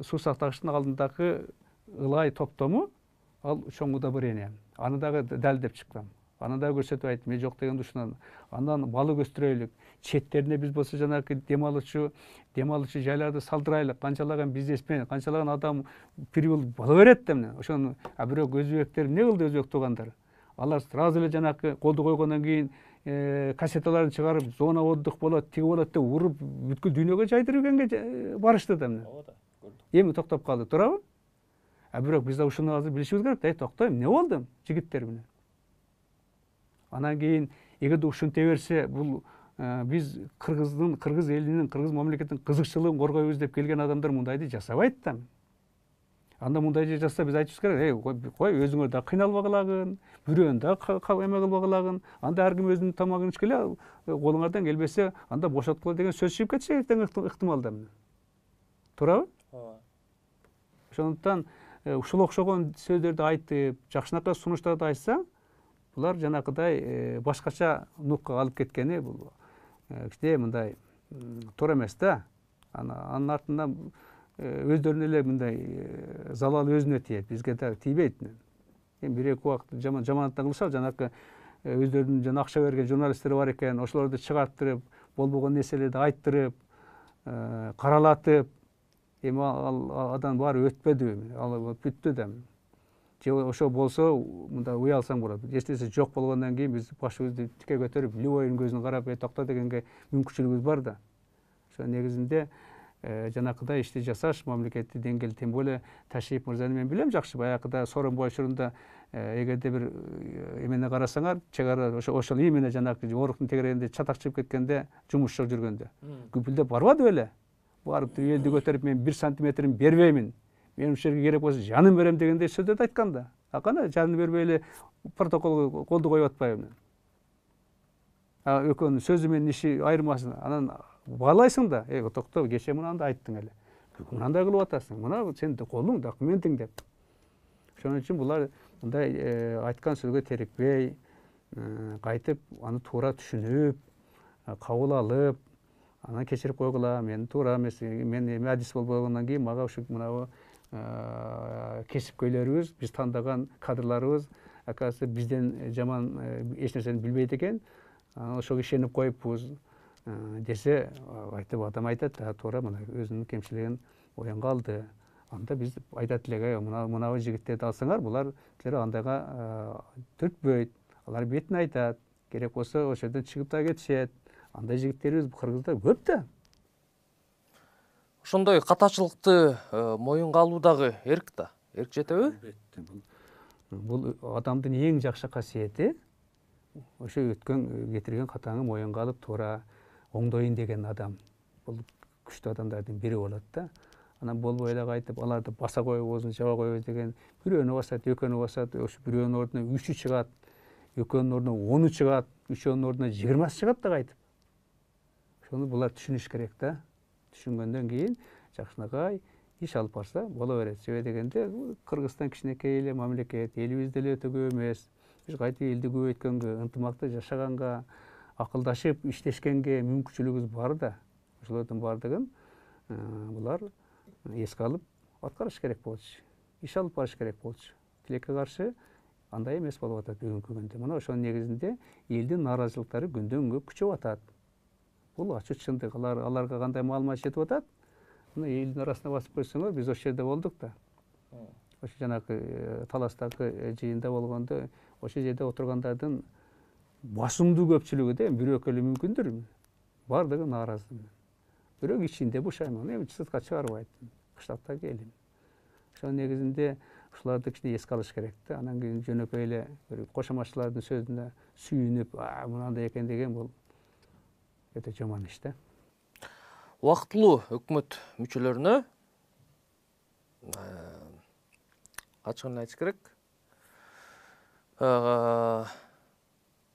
суу сактагычтын алдындагы ылай топтому ал чоң удобрение. Аны дагы далилдеп чыккам. Аны дагы көрсөтүп айттым. Мен жок дегенде ушунан. Андан балык өстүрөйлүк. Четтерине биз болсо жанагы демалуучу жайларды салдырайлык. Канчалаган бизнесмен, канчалаган адам бир жыл бала берет да мына. Ошону бирок өзбектер эмне кылды, өзбек туугандар? Алар сразу эле жанагы колду койгондон кийин кассеталарын чыгарып, зона отдых болот, тиги болот деп уруп бүткүл дүйнөгө жайдыргенге барышты да мына. Эми токтоп калды, туурабы? Бирок биз да ушуну азыр билишибиз керек. Токтой, эмне болду жигиттер менен? Анан кийин эгерде ушинте берсе, бул биз кыргыз элинин, кыргыз мамлекетинин кызыкчылыгын коргойбуз деп келген адамдар мындайды жасабайт да. Анда мындай жасаса биз айтышыбыз керек, кой өзүңөр да кыйналбагылагын, бирөөнү да эме кылбагылагын, анда ар ким өзүнүн тамагын ичкиле, колуңардан келбесе, анда бошоткула деген сөз чыгып кетсе ыктымал да. Туурабы? Ооба. Ошондуктан ушул окшогон сөздөрдү айтып, жакшынакай сунуштарды айтса, булар жанакыдай башкача нукка алып кеткени бул кичине мындай туура эмес да. Анын артынан өздөрүнө эле мындай залал өзүнө тиет, бизге да тийбейт. Эми бир эки убакыт жаманаттан кылышат, жанакы өздөрүнүн жана акча берген журналисттер бар экен, ошолорду чыгарттырып, болбогон нерселерди айттырып, каралатып, эми ал адам баары өтпөдү, ал бүттү да. Же ошо болсо, мындай уялсаң болот. Эч нерсе жок болгондон кийин биз башыбызды тике көтөрүп, любойдун көзүнө карап, токто дегенге мүмкүнчүлүгүбүз бар да. Ошо негизинде жанакыдай ишти жасаш мамлекеттик деңгээлде, тем более Ташиев мырзаны мен билем жакшы. Баягыда Сооронбай учурунда эгерде бир эмени карасаңар, чек ара ошол именно жанакы оруктун тегерегинде чатак чыгып кеткенде, жумуш жок жүргөндө күпүлдөп барбады беле? Барып элди көтөрүп, мен 1 сантиметрин бербеймин. Мен ушул жерге керек болсо жанын берем дегенде сөздөрдү айткан да. Кана жанын бербей эле протоколго колду коюп атпайбы? Экөөнүн сөзү менен иши айырмасын. Анан баалайсың да, токто, кечээ мынандай айттың эле. Мынандай кылып атасың. Мына сенин колуң, документиң деп. Ошон үчүн булар мындай айткан сөзгө терикпей, кайтып аны туура түшүнүп, кабыл алып, анан кечирип койгула, мен туура эмес, мен эми адис болбогондон кийин мага ушу мынабу кесипкөйлөрүбүз, биз тандаган кадрларыбыз, оказывается, бизден жаман эч нерсени билбейт экен. Ошого ишенип коюпбуз десе, айтып адам айтат, туура мына өзүнүн кемчилигин оянга алды. Анда биз айтат элек, мынабу жигиттерди алсаңар, булар силер андайга түртпөйт. Алар бетин айтат. Керек болсо ошол жерден чыгып да кетишет. Андай жигиттерибиз Кыргызда көп да. Ошондой катачылыкты моюнга алуу дагы эрк да. Эрк жетеби? Бул адамдын эң жакшы касиети ошо өткөн кетирген катаңы моюнга алып туура оңдоюн деген адам. Бул күчтүү адамдардын бири болот да. Анан болбой эле кайтып аларды баса коебуз, жаба коебуз деген бирөөнү басат, экөөнү басат, ошо бирөөнүн ордуна 3-ү чыгат, экөөнүн ордуна 10-у чыгат, үчөөнүн ордуна 20-сы чыгат да кайтып. Ошону булар түшүнүш керек да. Түшүнгөндөн кийин жакшынакай иш алып барса боло берет. Себеби дегенде Кыргызстан кичинекей эле мамлекет, элибиз деле өтө көп эмес. Биз кайта элди көбөйткөнгө, ынтымакта жашаганга, акылдашып иштешкенге мүмкүнчүлүгүбүз бар да. Ошолордун баардыгын булар эске алып аткарыш керек болчу. Иш алып барыш керек болчу. Тилекке каршы андай эмес болуп атат бүгүнкү күндө. Мына ошонун негизинде элдин нааразычылыктары күндөн күнгө күчөп атат. Бул ачык чындык. Аларга кандай маалымат жетип атат? Мына элдин арасына басып көрсөңөр, биз ошол жерде болдук да. Ошо жанагы Таластагы жыйында болгондо ошол жерде отургандардын басымдуу көпчүлүгү да бирок эле мүмкүндүр. Бардыгы нааразы. Бирок ичинде бушайман, эми сыртка чыгарбайт. Кыштактагы элим. Ошонун негизинде ушуларды кичине эске алыш керек да. Анан кийин жөнөкөй эле бир кошоматчылардын сөзүнө сүйүнүп, мынандай экен деген бул өтө жаман иш да. Убактылуу өкмөт мүчөлөрүнө ачыгын айтыш керек.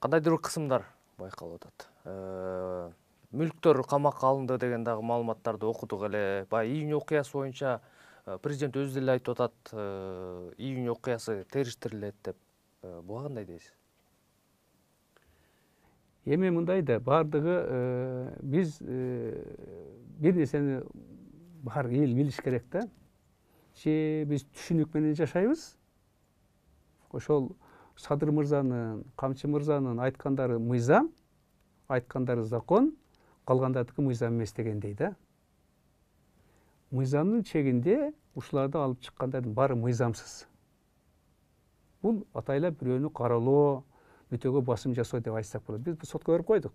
Кандайдыр бир кысымдар байкалып атат. Мүлктөр камакка алынды деген дагы маалыматтарды окудук эле. Баягы июнь окуясы боюнча президент өзү деле айтып атат, июнь окуясы териштирилет деп. Буга кандай дейсиз? Эми мындай да, бардыгы биз бир нерсени бар эл билиш керек да. Же биз түшүнүк менен жашайбыз. Ошол Садыр мырзанын, Камчы мырзанын айткандары мыйзам, айткандары закон, калгандардыкы мыйзам эмес дегендей да. Мыйзамдын чегинде ушуларды алып чыккандардын баары мыйзамсыз. Бул атайлап бирөөнү каралоо, бүтөгө басым жасоо деп айтсак болот. Биз сотко берип койдук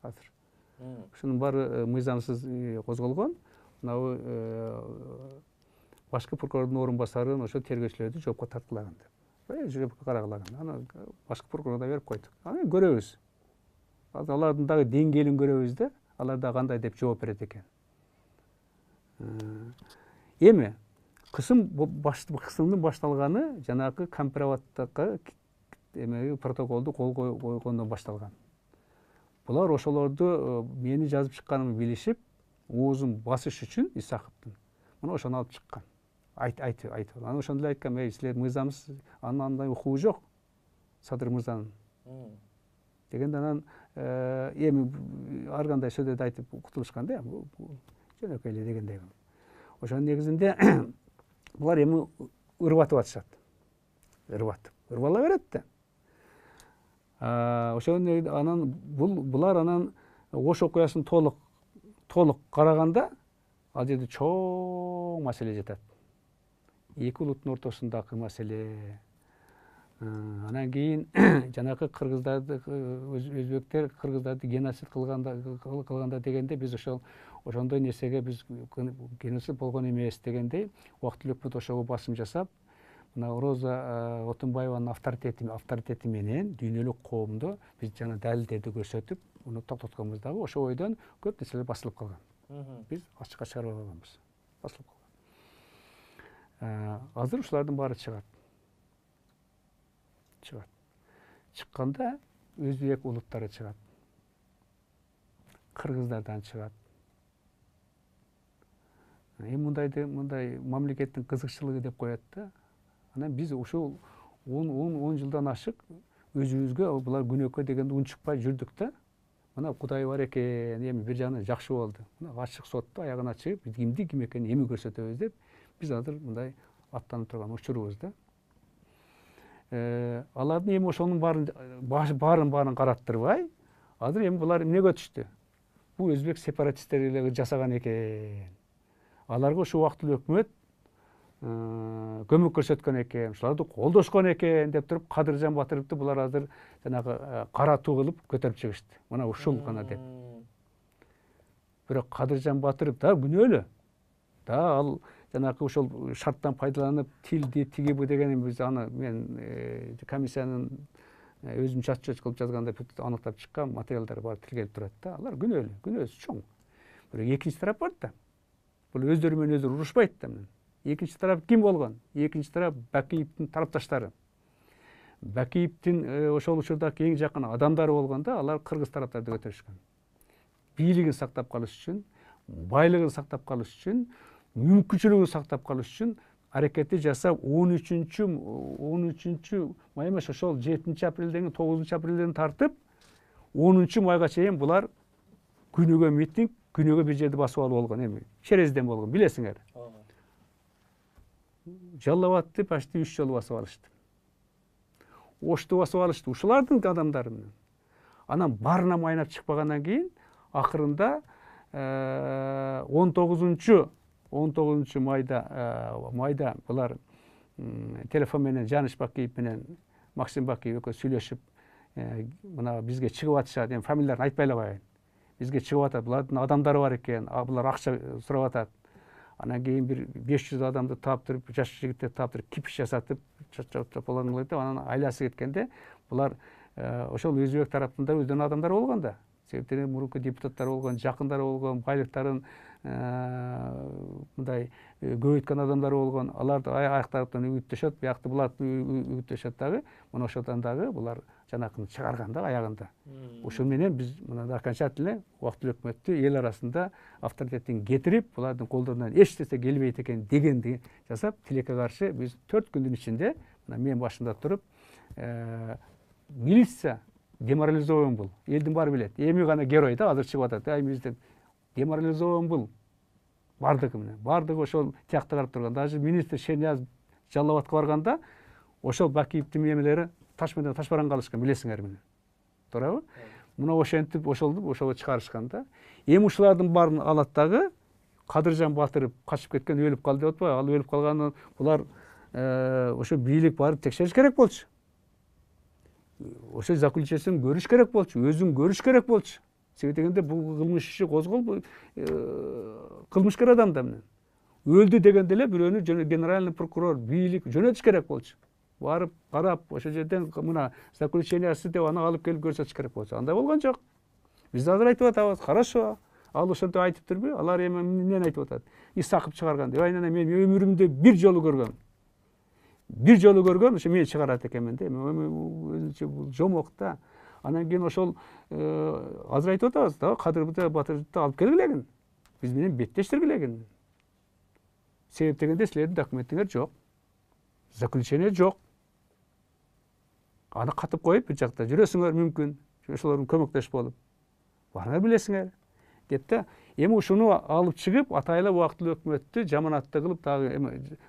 азыр. Ушунун баары мыйзамсыз козголгон. Мынабу башкы прокурордун орун басарын ошо тергөөчүлөрдү жоопко тарткылаган деп. Жоопко карагалаган. Аны башкы прокурорго берип койдук. Аны көрөбүз. Алардын дагы деңгээлин көрөбүз да. Алар да кандай деп жооп берет экен. Эми кысымдын башталганы жанагы компроматтыкка протоколду кол койгондон башталган. Булар ошолорду мени жазып чыкканымды билишип, оозун басыш үчүн Исаковдун. Мына ошону алып чыккан. Айтып. Анан ошондо эле айткан, силер мыйзамсыз, анын андай укугу жок. Садыр мырзанын. Дегенде анан эми ар кандай сөздөрдү айтып кутулушкан да. Жөнөкөй эле дегендей. Ошонун негизинде булар эми ырбатып атышат. Ырбала берет да. Ошонун анан булар анан Ош окуясын толук караганда ал жерде чоң маселе жатат. Эки улуттун ортосундагы маселе. Анан кийин жанагы кыргыздарды, өзбектер кыргыздарды геноцид кылганда дегенде биз ошондой нерсеге биз геноцид болгон эмес дегендей убактылуу өкмөт ошого басым жасап, мына Роза Отунбаеванын авторитети менен дүйнөлүк коомдо биз жана далилдерди көрсөтүп, муну токтотконбуз дагы ошол ойдон көп нерселер басылып калган. Биз ачыкка чыгарып алганбыз. Басылып калган. Азыр ушулардын баары чыгат. Чыкканда өзбек улуттары чыгат. Кыргыздардан чыгат. Эми мындай мамлекеттин кызыкчылыгы деп коет да. Анан биз ушул 10 жылдан ашык өзүбүзгө булар күнөккө дегенде унчукпай жүрдүк да. Мына Кудай бар экен, эми бир жагынан жакшы болду. Мына ачык сотто аягына чыгып, биз ким экенин эми көрсөтөбүз деп биз азыр мындай аттанып турган учурубуз да. Алардын эми ошонун баарын караттырбай, азыр эми булар эмнеге түштү? Бул өзбек сепаратисттери жасаган экен. Аларга ошо убактылуу өкмөт көмөк көрсөткөн экен, ушуларды колдошкон экен деп туруп Кадыржан Батыровду булар азыр жанагы кара туу кылып көтөрүп чыгышты. Мына ушул гана деп. Бирок Кадыржан Батыров да күнөөлүү. Да ал жанагы ошол шарттан пайдаланып тилди тиги бу деген биз аны мен комиссиянын өзүм чаччоч кылып жазганда аныктап чыккан материалдар бар, тилгелип турат да. Алар күнөөсү чоң. Бирок экинчи тарап бар да. Бул өздөрү менен өздөрү урушпайт да. Экинчи тарап ким болгон? Экинчи тарап Бакиевдин тарапташтары. Бакиевдин ошол учурдагы эң жакын адамдары болгондо алар кыргыз тараптарды көтөрүшкөн. Бийлигин сактап калыш үчүн, байлыгын сактап калыш үчүн, мүмкүнчүлүгүн сактап калыш үчүн аракетти жасап 13 май эмес ошол 7 апрелден 9 апрелден тартып 10 майга чейин булар күнүгө митинг, күнүгө бир жерди басып алып болгон, эми Шерезден болгон, билесиңер. Жалал Абадты почти 3 жолу басып алышты. Ошту басып алышты, ушулардын адамдары менен. Анан барына майнап чыкпагандан кийин акырында 19 майда булар телефон менен Жаныш Бакиев менен Максим Бакиев экөө сүйлөшүп, мына бизге чыгып атышат, эми фамилияларын айтпай эле коеюн. Бизге чыгып атат, булардын адамдары бар экен, булар акча сурап атат. Анан кийин бир 500 адамды таптырып, жаш жигиттерди таптырып, кипиш жасатып, чополонгон деп, анан айласы кеткенде булар ошол өзбек тараптында өздөрүнүн адамдары болгон да. Себептен мурунку депутаттар болгон, жакындары болгон, байлыктарын мындай көбөйткөн адамдары болгон. Аларды аяк тараптан үгүттөшөт, биякты буларды үгүттөшөт дагы. Мына ошодан дагы булар жанакыны чыгарганда аягында. Ошол менен биз мына окончательно убактылуу өкмөттү эл арасында авторитетин кетирип, булардын колдорунан эч нерсе келбейт экен дегенди жасап, тилекке каршы биз 4 күндүн ичинде, мына мен башында туруп, милиция деморализован бул. Элдин баары билет. Эми гана герой да, азыр чыгып атат. Ай бизден деморализован бул. Бардыгы менен. Бардыгы ошол тиякта карап турган. Даже министр Шенияз Жалал Абадка барганда ошол Бакиевдин эмелери таш менен ташбаран калышкан, билесиңер менен. Туурабы? Мына ошентип ошого чыгарышкан да. Эми ушулардын баарын алат дагы Кадыржан Батыров качып кеткен, өлүп калды деп атпайбы? Ал өлүп калганын булар ошо бийлик барып текшериш керек болчу. Ошо заключениесин көрүш керек болчу, өзүн көрүш керек болчу. Себеби дегенде бул кылмыш иши козголуп, кылмышкер адам да менен. Өлдү дегенде эле бирөөнү генеральный прокурор, бийлик жөнөтүш керек болчу. Барып карап, ошол жерден мына заключениясы деп аны алып келип көрсөтүш керек болчу. Андай болгон жок. Биз азыр айтып атабыз, хорошо. Ал ошентип айтыптырбы? Алар эми эмнени айтып атат? Исаков чыгарган деп. Айнана мен өмүрүмдө бир жолу көргөм. Бир жолу көргөн, ошо мен чыгарат экенмин да. Өзүнчө бул жомок да. Анан кийин ошол азыр айтып атабыз да, Кадырбы Батырды алып келгилегин. Биз менен беттештиргилегин. Себеп дегенде силердин документиңер жок. Заключение жок. Аны катып коюп бир жакта жүрөсүңөр мүмкүн. Ошолордун көмөктөш болуп. Барыңар билесиңер. Деп да, эми ушуну алып чыгып, атайлы убактылуу өкмөттү жаманатты кылып дагы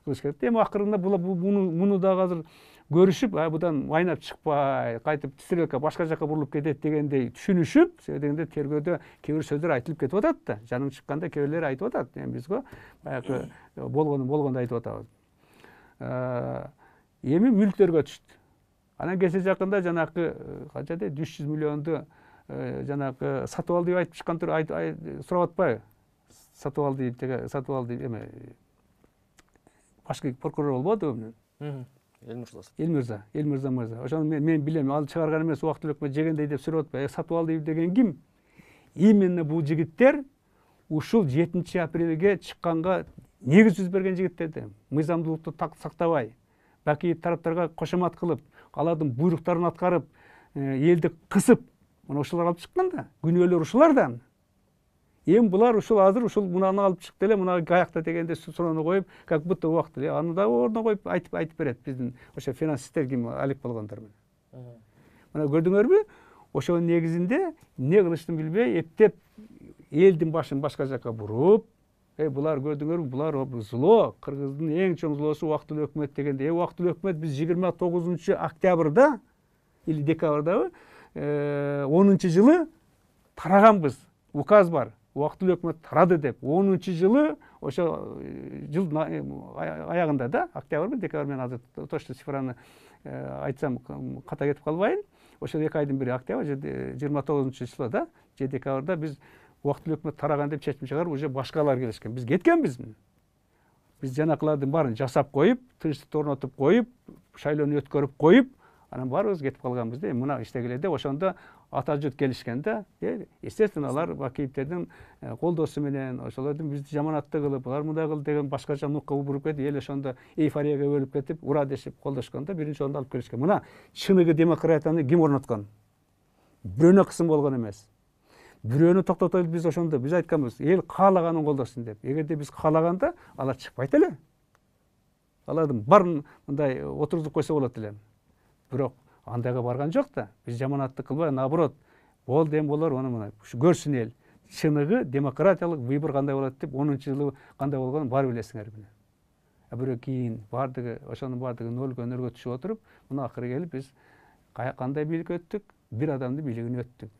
кылыш керек. Эми акырында муну дагы азыр көрүшүп, будан майнап чыкпай, кайтып стрелка башка жака бурулуп кетет дегендей түшүнүшүп, себеби дегенде тергөөдө кээ бир сөздөр айтылып кетип атат да. Жаның чыкканда кээ бирлери айтып атат. Эми бизге баягы болгондо айтып атабыз. Эми мүлктөргө түштү. Анан кесе жакында жанакы канча дейт 300 миллионду жанакы сатып алды деп айтып чыккан тур сурап атпайбы? Сатып алды эме башкы прокурор болбодубу менен? Элмирза мырза. Ошону мен билем, ал чыгарган эмес, убактылуу өкмөт жегендей деп сурап атпайбы? Сатып алды деген ким? Именно бул жигиттер ушул 7 апрелге чыкканга негиз жүз берген жигиттерди. Мыйзамдуулукту сактабай, Бакиев тараптарга кошомат кылып, алардын буйруктарын аткарып, элди кысып, мына ушулар алып чыккан да. Күнөөлөр ушулар да. Эми булар ушул азыр ушул мунаны алып чыкты эле, мына каякта дегенде суроону коюп, как будто убактылуу. Аны да ордуна коюп айтып берет биздин ошо финансисттер ким алек болгондор менен. Мына көрдүңөрбү? Ошонун негизинде эмне кылыштын билбей, эптеп элдин башын башка жака буруп, булар көрдүңөрбү, булар зло, Кыргыздын эң чоң злосу убактылуу өкмөт дегенде, убактылуу өкмөт биз 29 октябрда или декабрдабы 10-жылы тараганбыз. Указ бар. Убактылуу өкмөт тарады деп. 10-жылы ошо жыл аягында да, октябрбы, декабрь, мен азыр точно цифраны айтсам ката кетип калбайын. Ошо 2 айдын бири октябрь, 29-число да, же декабрда биз убактылуу өкмөт тараган деп чечим чыгарып, уже башкалар келишкен. Биз кеткенбиз. Биз жанакылардын баарын жасап коюп, тынчтыкты орнотуп коюп, шайлоону өткөрүп коюп, анан баарыбыз кетип калганбыз да. Мына иштегиле деп ошондо ата журт келишкен да. Естественно, алар Бакиевдердин колдоосу менен ошолордун бизди жаманатты кылып, алар мындай кылды деген башкача нукка буруп кетип, эл ошондо эйфорияга өлүп кетип, ура дешип колдошкондо биринчи орунду алып келишкен. Мына чыныгы демократияны ким орноткон? Бирөөнө кысым болгон эмес. Бирөөнү токтотолду биз ошондо. Биз айтканбыз, эл каалаганын колдосын деп. Эгерде биз каалаганда алар чыкпайт эле. алардын барын мындай отургузуп койсо болот эле. Бирок андайга барган жок да. Биз жаманаттык кылбай, наоборот, болду эми болор, аны мына көрсүн эл. Чыныгы демократиялык выбор кандай болот деп 10-жылы кандай болгонун баары билесиңер мына. Бирок кийин бардыгы, ошонун бардыгы нөлгө түшүп отуруп, мына акыры келип биз кандай бийлик өттүк? Бир адамдын бийлигин өттүк.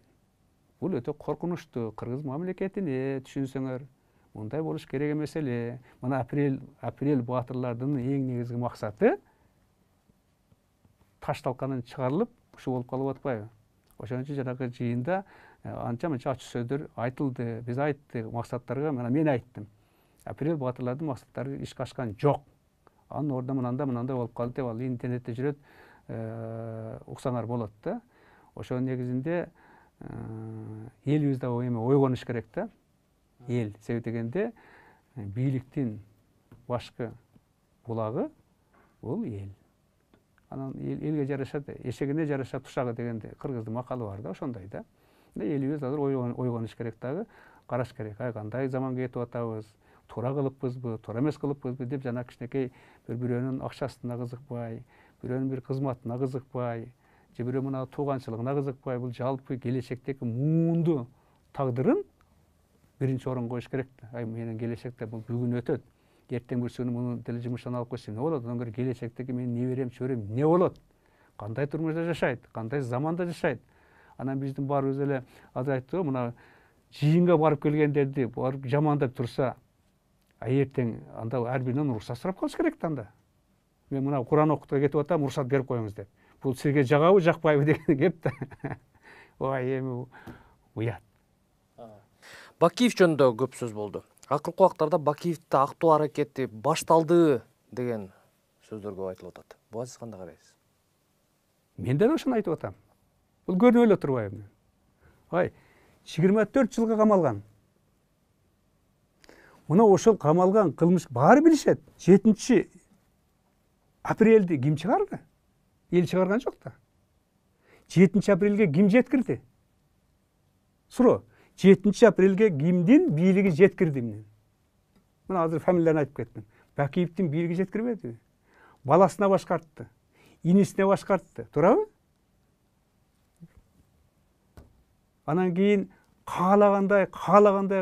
Бул өтө коркунучтуу. Кыргыз мамлекетине түшүнсөңөр, мындай болуш керек эмес эле. Мына апрель баатырлардын эң негизги максаты таш талканын чыгарылып, ушу болуп калып атпайбы? Ошон үчүн жанагы жыйында анча-мынча ачуу сөздөр айтылды. Биз айттык максаттарга, мына мен айттым. Апрель баатырлардын максаттары ишке ашкан жок. Анын ордуна мындай болуп калды деп ал интернетте жүрөт, уксаңар болот да. Ошонун негизинде элибиз да эми ойгонуш керек да. Эл себеби дегенде бийликтин башкы булагы бул эл. Анан элге жараша, эшегине жараша тушагы дегенде кыргыздын макалы бар да, ошондой да. Элибиз азыр ойгонуш керек дагы, караш керек. Кандай заманга кетип атабыз, туура кылыппызбы, туура эмес кылыппызбы деп жана кичинекей бирөөнүн акчасына кызыкпай, бирөөнүн бир кызматына кызыкпай, же бирөө мына тууганчылыгына кызыкпай, бул жалпы келечектеги муунду тагдырын биринчи орунга коюш керек да. Менин келечекте бул бүгүн өтөт. Эртең бүрсүгүнү муну деле жумуштан алып койсо эмне болот? Одан көрө келечектеги менин неберем, чөбөрөм эмне болот? Кандай турмушта жашайт? Кандай заманда жашайт? Анан биздин баарыбыз эле азыр айттык, мына жыйынга барып келгендерди барып жамандап турса, эртең анда ар биринен уруксат сурап калыш керек да анда. Мен мына Куран окутууга кетип атам, уруксат берип коюңуз деп. Бул сизге жагабы, жакпайбы деген кеп да. Ой, эми уят. Бакиев жөнүндө көп сөз болду. Акыркы убактарда Бакиевди актоо аракети башталды деген сөздөр көп айтылып атат. Буга сиз кандай карайсыз? Мен да ошону айтып атам. Бул көрүнүп эле турбайбы? 24 жылга камалган. Мына ошол камалган кылмыш баары билишет. 7 апрелди ким чыгарды? Эл чыгарган жок да. 7 апрелге ким жеткирди? Суроо. 7 апрелге кимдин бийлиги жеткирди мен? Мына азыр фамилияларын айтып кеттим. Бакиевдин бийлиги жеткирбедиби? Баласына башкартты, инисине башкартты, туурабы? Анан кийин каалагандай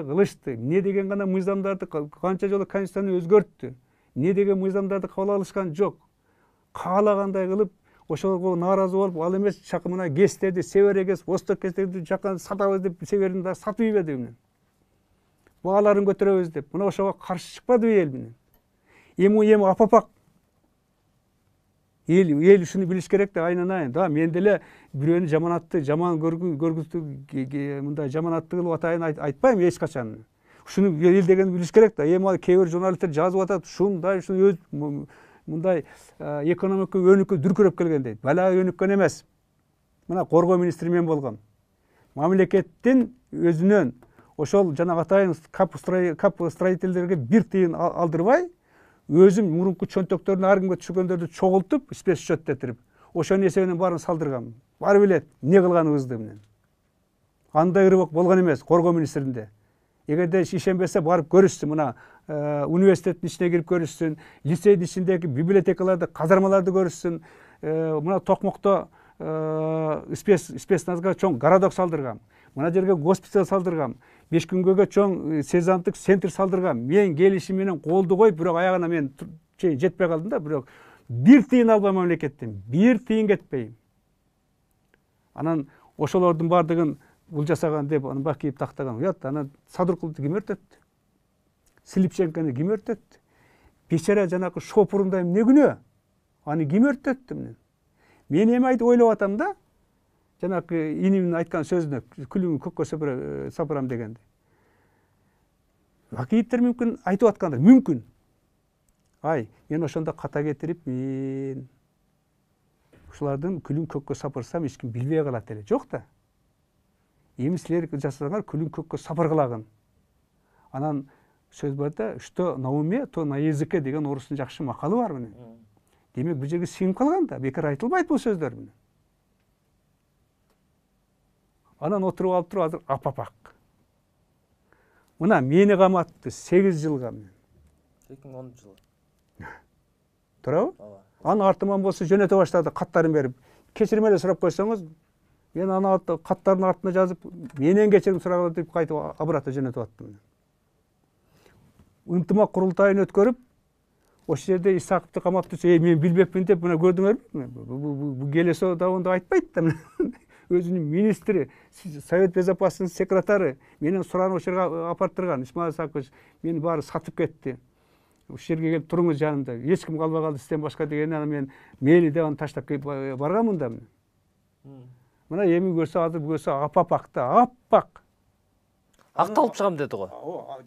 кылышты. Эмне деген гана мыйзамдарды канча жолу конституцияны өзгөрттү. Эмне деген мыйзамдарды кабыл алышкан жок. Каалагандай кылып, ошого нааразы болуп, ал эмес чакы мына ГЭСтерди, Севере ГЭС, Восток ГЭСтерди жакан сатабыз деп Северин да сатып ийбеди менен. Бааларын көтөрөбүз деп. Мына ошого каршы чыкпадыбы эл менен. Эми апапак. Эл ушуну билиш керек да, айнанайын. Да, мен деле бирөөнү жаман көргүздү, мындай жаманатты кылып атайын айтпайм эч качан. Ушуну эл деген билиш керек да. Эми кээ бир журналисттер жазып атат, ушундай өз мындай экономика өнүккө дүркүрөп келген дейт. Бала өнүккөн эмес. Мына коргоо министри мен болгом. Мамлекеттин өзүнөн ошол жана атайын кап строительдерге бир тыйын алдырбай, өзүм мурунку чөнтөктөрүн ар кимге түшкөндөрдү чогултуп, спец счеттетирип, ошонун эсебинен баарын салдыргам. Баары билет эмне кылганыбызды менен. Андай ырыбак болгон эмес коргоо министринде. Эгерде ишенбесе барып көрүшсүн, мына университеттин ичине кирип көрүшсүн, лицейдин ичиндеги библиотекаларды, казармаларды көрүшсүн. Мына Токмокто спецназга чоң городок салдыргам. Мына жерге госпиталь салдыргам. 5 күнгөгө чоң сезанттык центр салдыргам. Мен келишим менен колду коюп, бирок аягына мен жетпей калдым да, бирок бир тыйын албай мамлекеттен, бир тыйын кетпейм. Анан ошолордун бардыгын бул жасаган деп аны Бакиев тактаган. Уят, анан Садыркулду ким өртөттү? Слипченкону ким өртөттү? Бечара жанакы шопурунда эмне күнөө? Аны ким өртөттү менен? Мен эми ойлоп атам да, жанакы инимдин айткан сөзүнө, күлүңү көккө сапырам дегенде. Бакиевдер мүмкүн айтып аткандыр, мүмкүн. Мен ошондо ката кетирип, мен ушулардын күлүн көккө сапырсам эч ким билбей калат эле. Жок да. Эми силер жасасаңар күлүн көккө сапыргылагын. Анан сөз бар да, что на уме, то на языке деген орустун жакшы макалы бар менен. Демек бул жерге сиңип калган да, бекер айтылбайт бул сөздөр менен. Анан отуруп алып туруп азыр апапак. Мына мени каматты 8 жылга менен. 2010 жылы. туурабы? Аны артыман болсо жөнөтө баштады каттарын берип. Кечирим эле сурап койсоңуз, мен аны каттардын артына жазып, менен кечирим сурагыла деп кайтып обратно жөнөтүп аттым. Ынтымак курултайын өткөрүп, ошол жерде Исаковду камап турса, мен билбепмин деп мына көрдүңөрбү? Бу келесо давында айтпайт да. Өзүнүн министри, Совет Безопасности секретары менен сураны ошол жерге апарттырган. Исмаил Сакович мени баары сатып кетти. Ушул жерге келип туруңуз жанымда. Эч ким калбай калды сизден башка деген, аны мен мейли деп аны таштап барганмын да. Мына эми көрсө, азыр көрсө апак да, апак. Акталып чыгам деди го.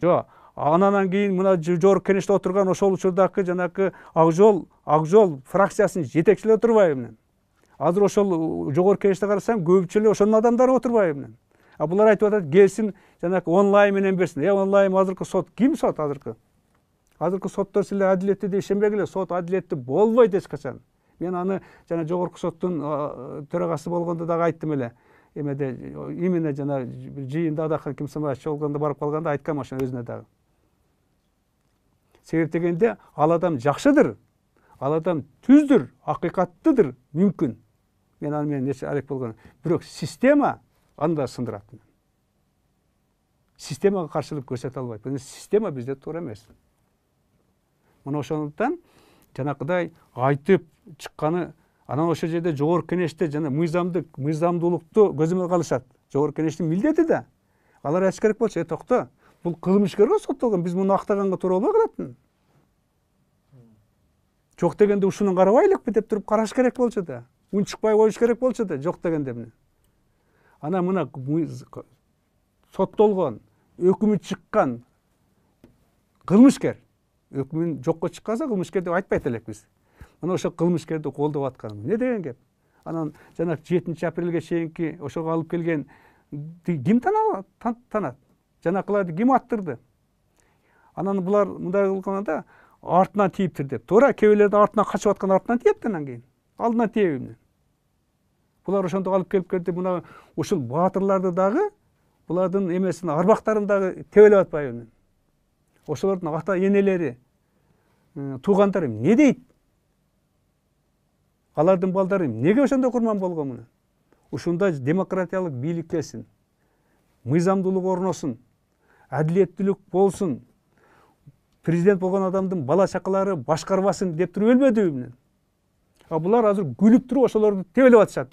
Жок. Анан кийин мына жогорку кеңеште отурган ошол учурдагы жанакы Акжол фракциясынын жетекчилери отурбайбы? Азыр ошол жогорку кеңеште карасаң, көпчүлүгү ошонун адамдары отурбайбы? А булар айтып атат, келсин жанакы онлайн менен берсин. Онлайн азыркы сот ким сот азыркы? Азыркы соттор силер адилеттүү деп ишенбегиле, сот адилеттүү болбойт эч качан. Мен аны жана жогорку соттун төрагасы болгондо дагы айттым эле. Эмеде именно жана жыйында да ким самач болгондо барып калганда айткам ошо өзүнө дагы. Себеп дегенде ал адам жакшыдыр. Ал адам түздүр, акыйкаттыдыр, мүмкүн. Мен аны менен эч арек болгон. Бирок система анда сындырат. Системага каршылык көрсөтө албайт. Бул система бизде туура эмес. Мына ошондуктан жанакыдай айтып чыкканы, анан ошол жерде жогорку кеңеште жана мыйзамдуулукту көзөмөл кылышат. Жогорку кеңештин милдети да. Алар айтыш керек болчу, токто. Бул кылмышкерге соттолгон, биз муну актаганга туура болбой калат. Жок дегенде ушуну карабайлыкпы деп туруп караш керек болчу да. Унчукпай коюш керек болчу да, жок дегенде эмне. Анан мына соттолгон, өкүмү чыккан кылмышкер, өкүмүн жокко чыкканса кылмышкер деп айтпайт элек биз. Мына ошол кылмышкерди колдоп аткан. Эмне деген кеп? Анан жана 7 апрелге чейинки ошого алып келген ким танат? Жанакыларды ким аттырды? Анан булар мындай кылганда артынан тийиптир деп. Туура, кебелердин артынан качып аткан артынан тийет анан кийин. Алдынан тийеби. Булар ошондо алып келип келди, мына ушул баатырларды дагы, булардын эмесин, арбактарын дагы тебелеп атпайбы? Ошолордун ата энелери, туугандары эмне дейт? Алардын балдары эмнеге ошондой курман болгон муну? Ушундай демократиялык бийлик келсин, мыйзамдуулук орносун, адилеттүүлүк болсун, президент болгон адамдын бала чакалары башкарбасын деп туруп өлбөдүбү? А булар азыр күлүп туруп ошолорду тебелеп атышат.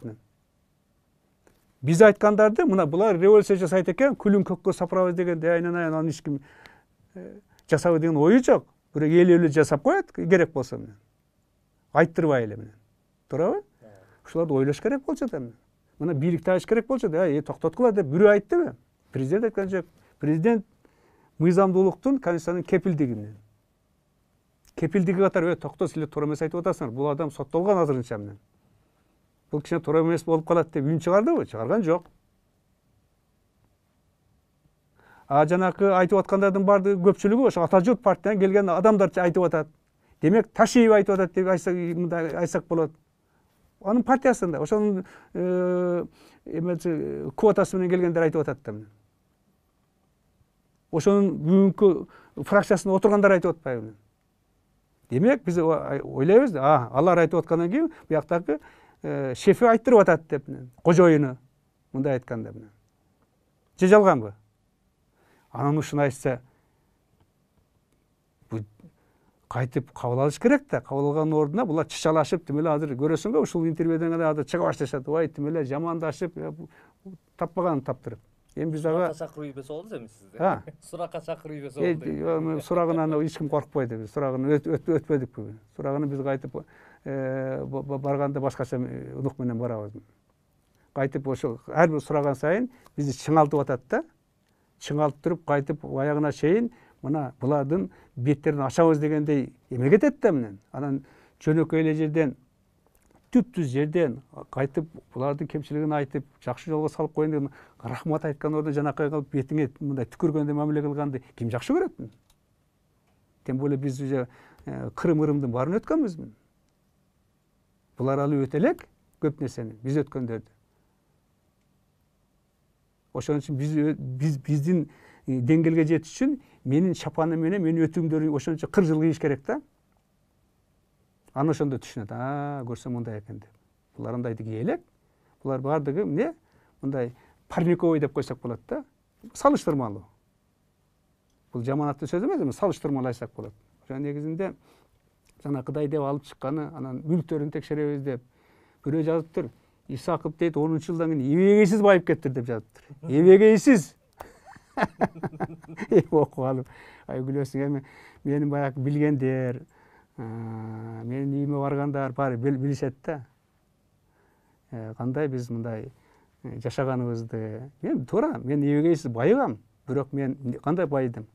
Биз айткандарды, мына булар революция жасайт экен, күлүн көккө сапырабыз дегенде, айнан аны эч ким жасабы деген ою жок. Бирок эл жасап коет керек болсо. Айттырбай эле менен. Туурабы? Ушуларды ойлош керек болчу да. Мына бийликти айтыш керек болчу да, токтоткула деп бирөө айттыбы? Президент айткан жок. Президент мыйзамдуулуктун Конституциянын кепилдиги менен. Кепилдиги катары токто силер туура эмес айтып атасыңар. Бул адам соттолгон азырынча менен. Бул кичине туура эмес болуп калат деп үн чыгардыбы? Чыгарган жок. А жанакы айтып аткандардын баардыгы көпчүлүгү ошо ата журт партиядан келген адамдар айтып атат. Демек Ташиев айтып атат деп айсак болот. Анын партиясында ошонун квотасы менен келгендер айтып атат да. Ошонун бүгүнкү фракциясында отургандар айтып атпайбы? Демек биз ойлойбуз, алар айтып аткандан кийин бияктагы шефи айттырып атат деп, кожоюну мындай айтканда. Же жалганбы? Анан ушуну айтса кайтып кабыл алыш керек да. Кабыл алган ордуна булар чычалашып, тим эле азыр көрөсүңбү ушул интервьюден азыр чыга башташат. Ой, тим эле жамандашып, таппаганын таптырып. Эми биз ага чакыруу ийбесе болду эми сизде. Суракка чакыруу ийбесе болду. Сурагынан эч ким коркпойт. Сурагын өтпөдүкпү? Сурагын биз кайтып барганда башкача унук менен барабыз. Кайтып ошо ар бир сураган сайын бизди чыңалтып атат да. Чыңалтып туруп кайтып аягына чейин мына булардын беттерин ачабыз дегендей эме кетет да менен. Анан жөнөкөй эле жерден, түптүз жерден кайтып булардын кемчилигин айтып, жакшы жолго салып коеюн деген рахмат айткан ордун жанакай кылып бетиңе мындай түкүргөндөй мамиле кылганды ким жакшы көрөт? Тем более биз уже Кырым-Ырымдын баарын өткөнбүз. Булар алып өтө элек көп нерсени, биз өткөндөрдү. Ошон үчүн биздин деңгээлге жетиш үчүн менин чапаным менен менин өтүмдөрү ошончо 40 жыл кийиш керек да. Аны ошондо түшүнөт. Көрсөм мындай экен деп. Булар андайды кие элек. Булар бардыгы эмне? Мындай парниковый деп койсок болот да. Салыштырмалуу. Бул жаманаттуу сөз эмес, эми салыштырмалуу айтсак болот. Ошо негизинде жанакыдай деп алып чыкканы, анан мүлктөрүн текшеребиз деп бирөө жазыптыр. Исаков дейт 10 жылдан кийин эбегейсиз байып кеттир деп жазыптыр. Эбегейсиз. Окуп алып, күлөсүң эми менин баягы билгендер, менин үйүмө баргандар баары билишет да. Кандай биз мындай жашаганыбызды. Мен туура, мен эбегейсиз байыгам, бирок мен кандай байыдым?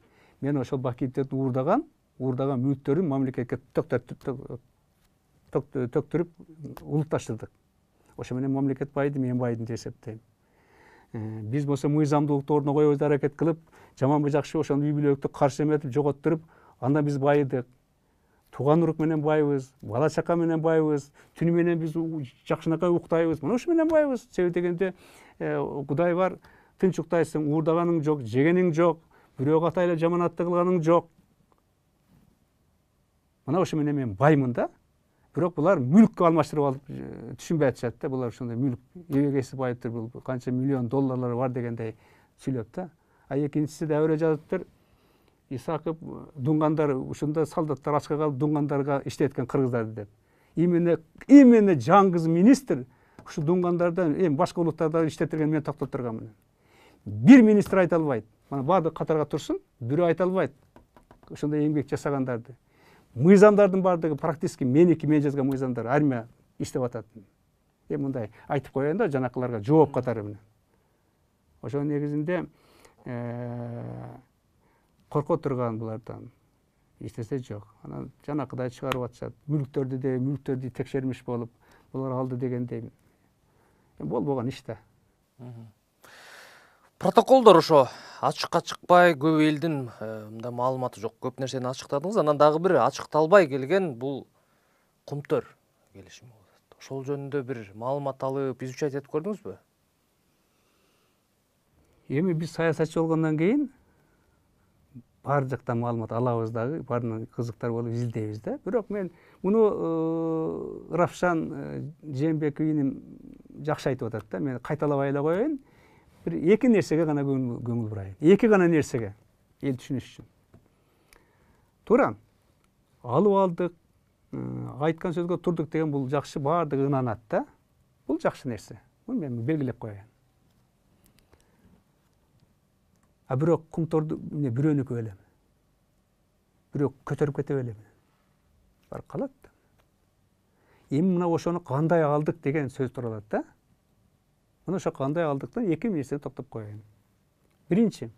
Мен ошол бакиевдердин уурдаган мүлктөрүн мамлекетке төктүрүп улутташтырдык. Ошо менен мамлекет байды, мен байдым деп эсептейм. Биз болсо мыйзамдуулукту ордуна коебузду аракет кылып, жаманбы жакшы ошону үй бүлөлүктү каршы эметип жоготтуруп, андан биз байыдык. Тууган урук менен байбыз, бала чака менен байбыз, түнү менен биз жакшынакай уктайбыз. Мына ошо менен байбыз. Себеби дегенде Кудай бар, тынч уктайсың, уурдаганың жок, жегениң жок, бирөөгө атайлап жаманаттык кылганың жок. Мына ошо менен мен баймын да. Бирок булар мүлккө алмаштырып алып түшүнбөй атышат да. Булар ошондой мүлк эбегейсиз байыптыр, бул канча миллион долларлары бар дегендей сүйлөп да. Экинчиси дәвре жазыптыр. Исаков дунгандар ушунда солдаттар ачка калып дунгандарга иштеткен кыргыздарды деп. Именно жаңгыз министр ушу дунгандардан эми башка улуттарда иштетирген мен токтотурган. Бир министр айта албайт. Мана баардык катарга турсун, бирөө айта албайт. Ошондой эмгек жасагандарды. Мыйзамдардын баардыгы практически мен жазган мыйзамдар армия иштеп атат. Мындай айтып коеюн да жанакыларга жооп катары менен. Ошо негизинде корко турган булардан эчтеси жок. Анан жанакыдай чыгарып атышат. Мүлктөрдү текшермиш болуп, булар алды дегендей. Болбогон иш да. Протоколдор ошо ачыкка чыкпай, көп элдин мындай маалыматы жок, көп нерсени ачыктадыңыз. Анан дагы бир ачыкталбай келген бул Кумтөр келишими болот. Ошол жөнүндө бир маалымат алып, изучать этип көрдүңүзбү? Эми биз саясатчы болгондон кийин бар жактан маалымат алабыз дагы, баарына кызыктар болуп изилдейбиз да. Бирок мен муну Равшан Жээнбековинин жакшы айтып атат да. Мен кайталабай эле коеюн. Бир эки нерсеге гана көңүл бурайын. Эки гана нерсеге эл түшүнүш үчүн. Туура. Алып алдык, айткан сөзгө турдук деген бул жакшы, баардыгы ынанат да. Бул жакшы нерсе. Муну мен белгилеп коеюн. Бирок Кумторду бирөөнүкү элем. Бирөө көтөрүп кете элем. Бар калат. Эми мына ошону кандай алдык деген сөз туралат да. Мына ошо кандай алдыктан эки нерсени токтоп коеюн. Биринчи,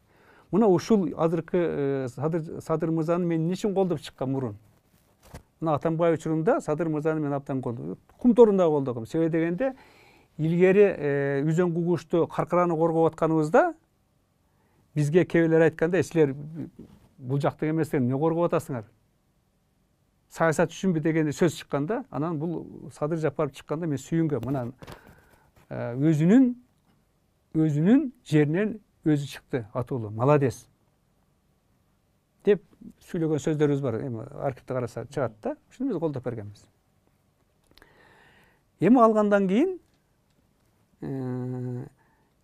мына ушул азыркы Садыр мырзаны мен эмне үчүн колдоп чыккан мурун? Мына Атамбай учурунда Садыр мырзаны мен абдан колдодум. Кумторун да колдогом. Себеби дегенде илгери Үзөн Кугушту каркыраны коргоп атканыбызда бизге кээ айтканда, силер бул жактык эместер, эмне коргоп атасыңар? Саясат үчүнбү деген сөз чыкканда, анан бул Садыр Жапаров чыкканда мен сүйүнгөм. Мына өзүнүн жеринен өзү чыкты, атуулу, молодец деп сүйлөгөн сөздөрүбүз бар. Эми архивди караса чыгат да. Ушуну биз колдоп бергенбиз. Эми алгандан кийин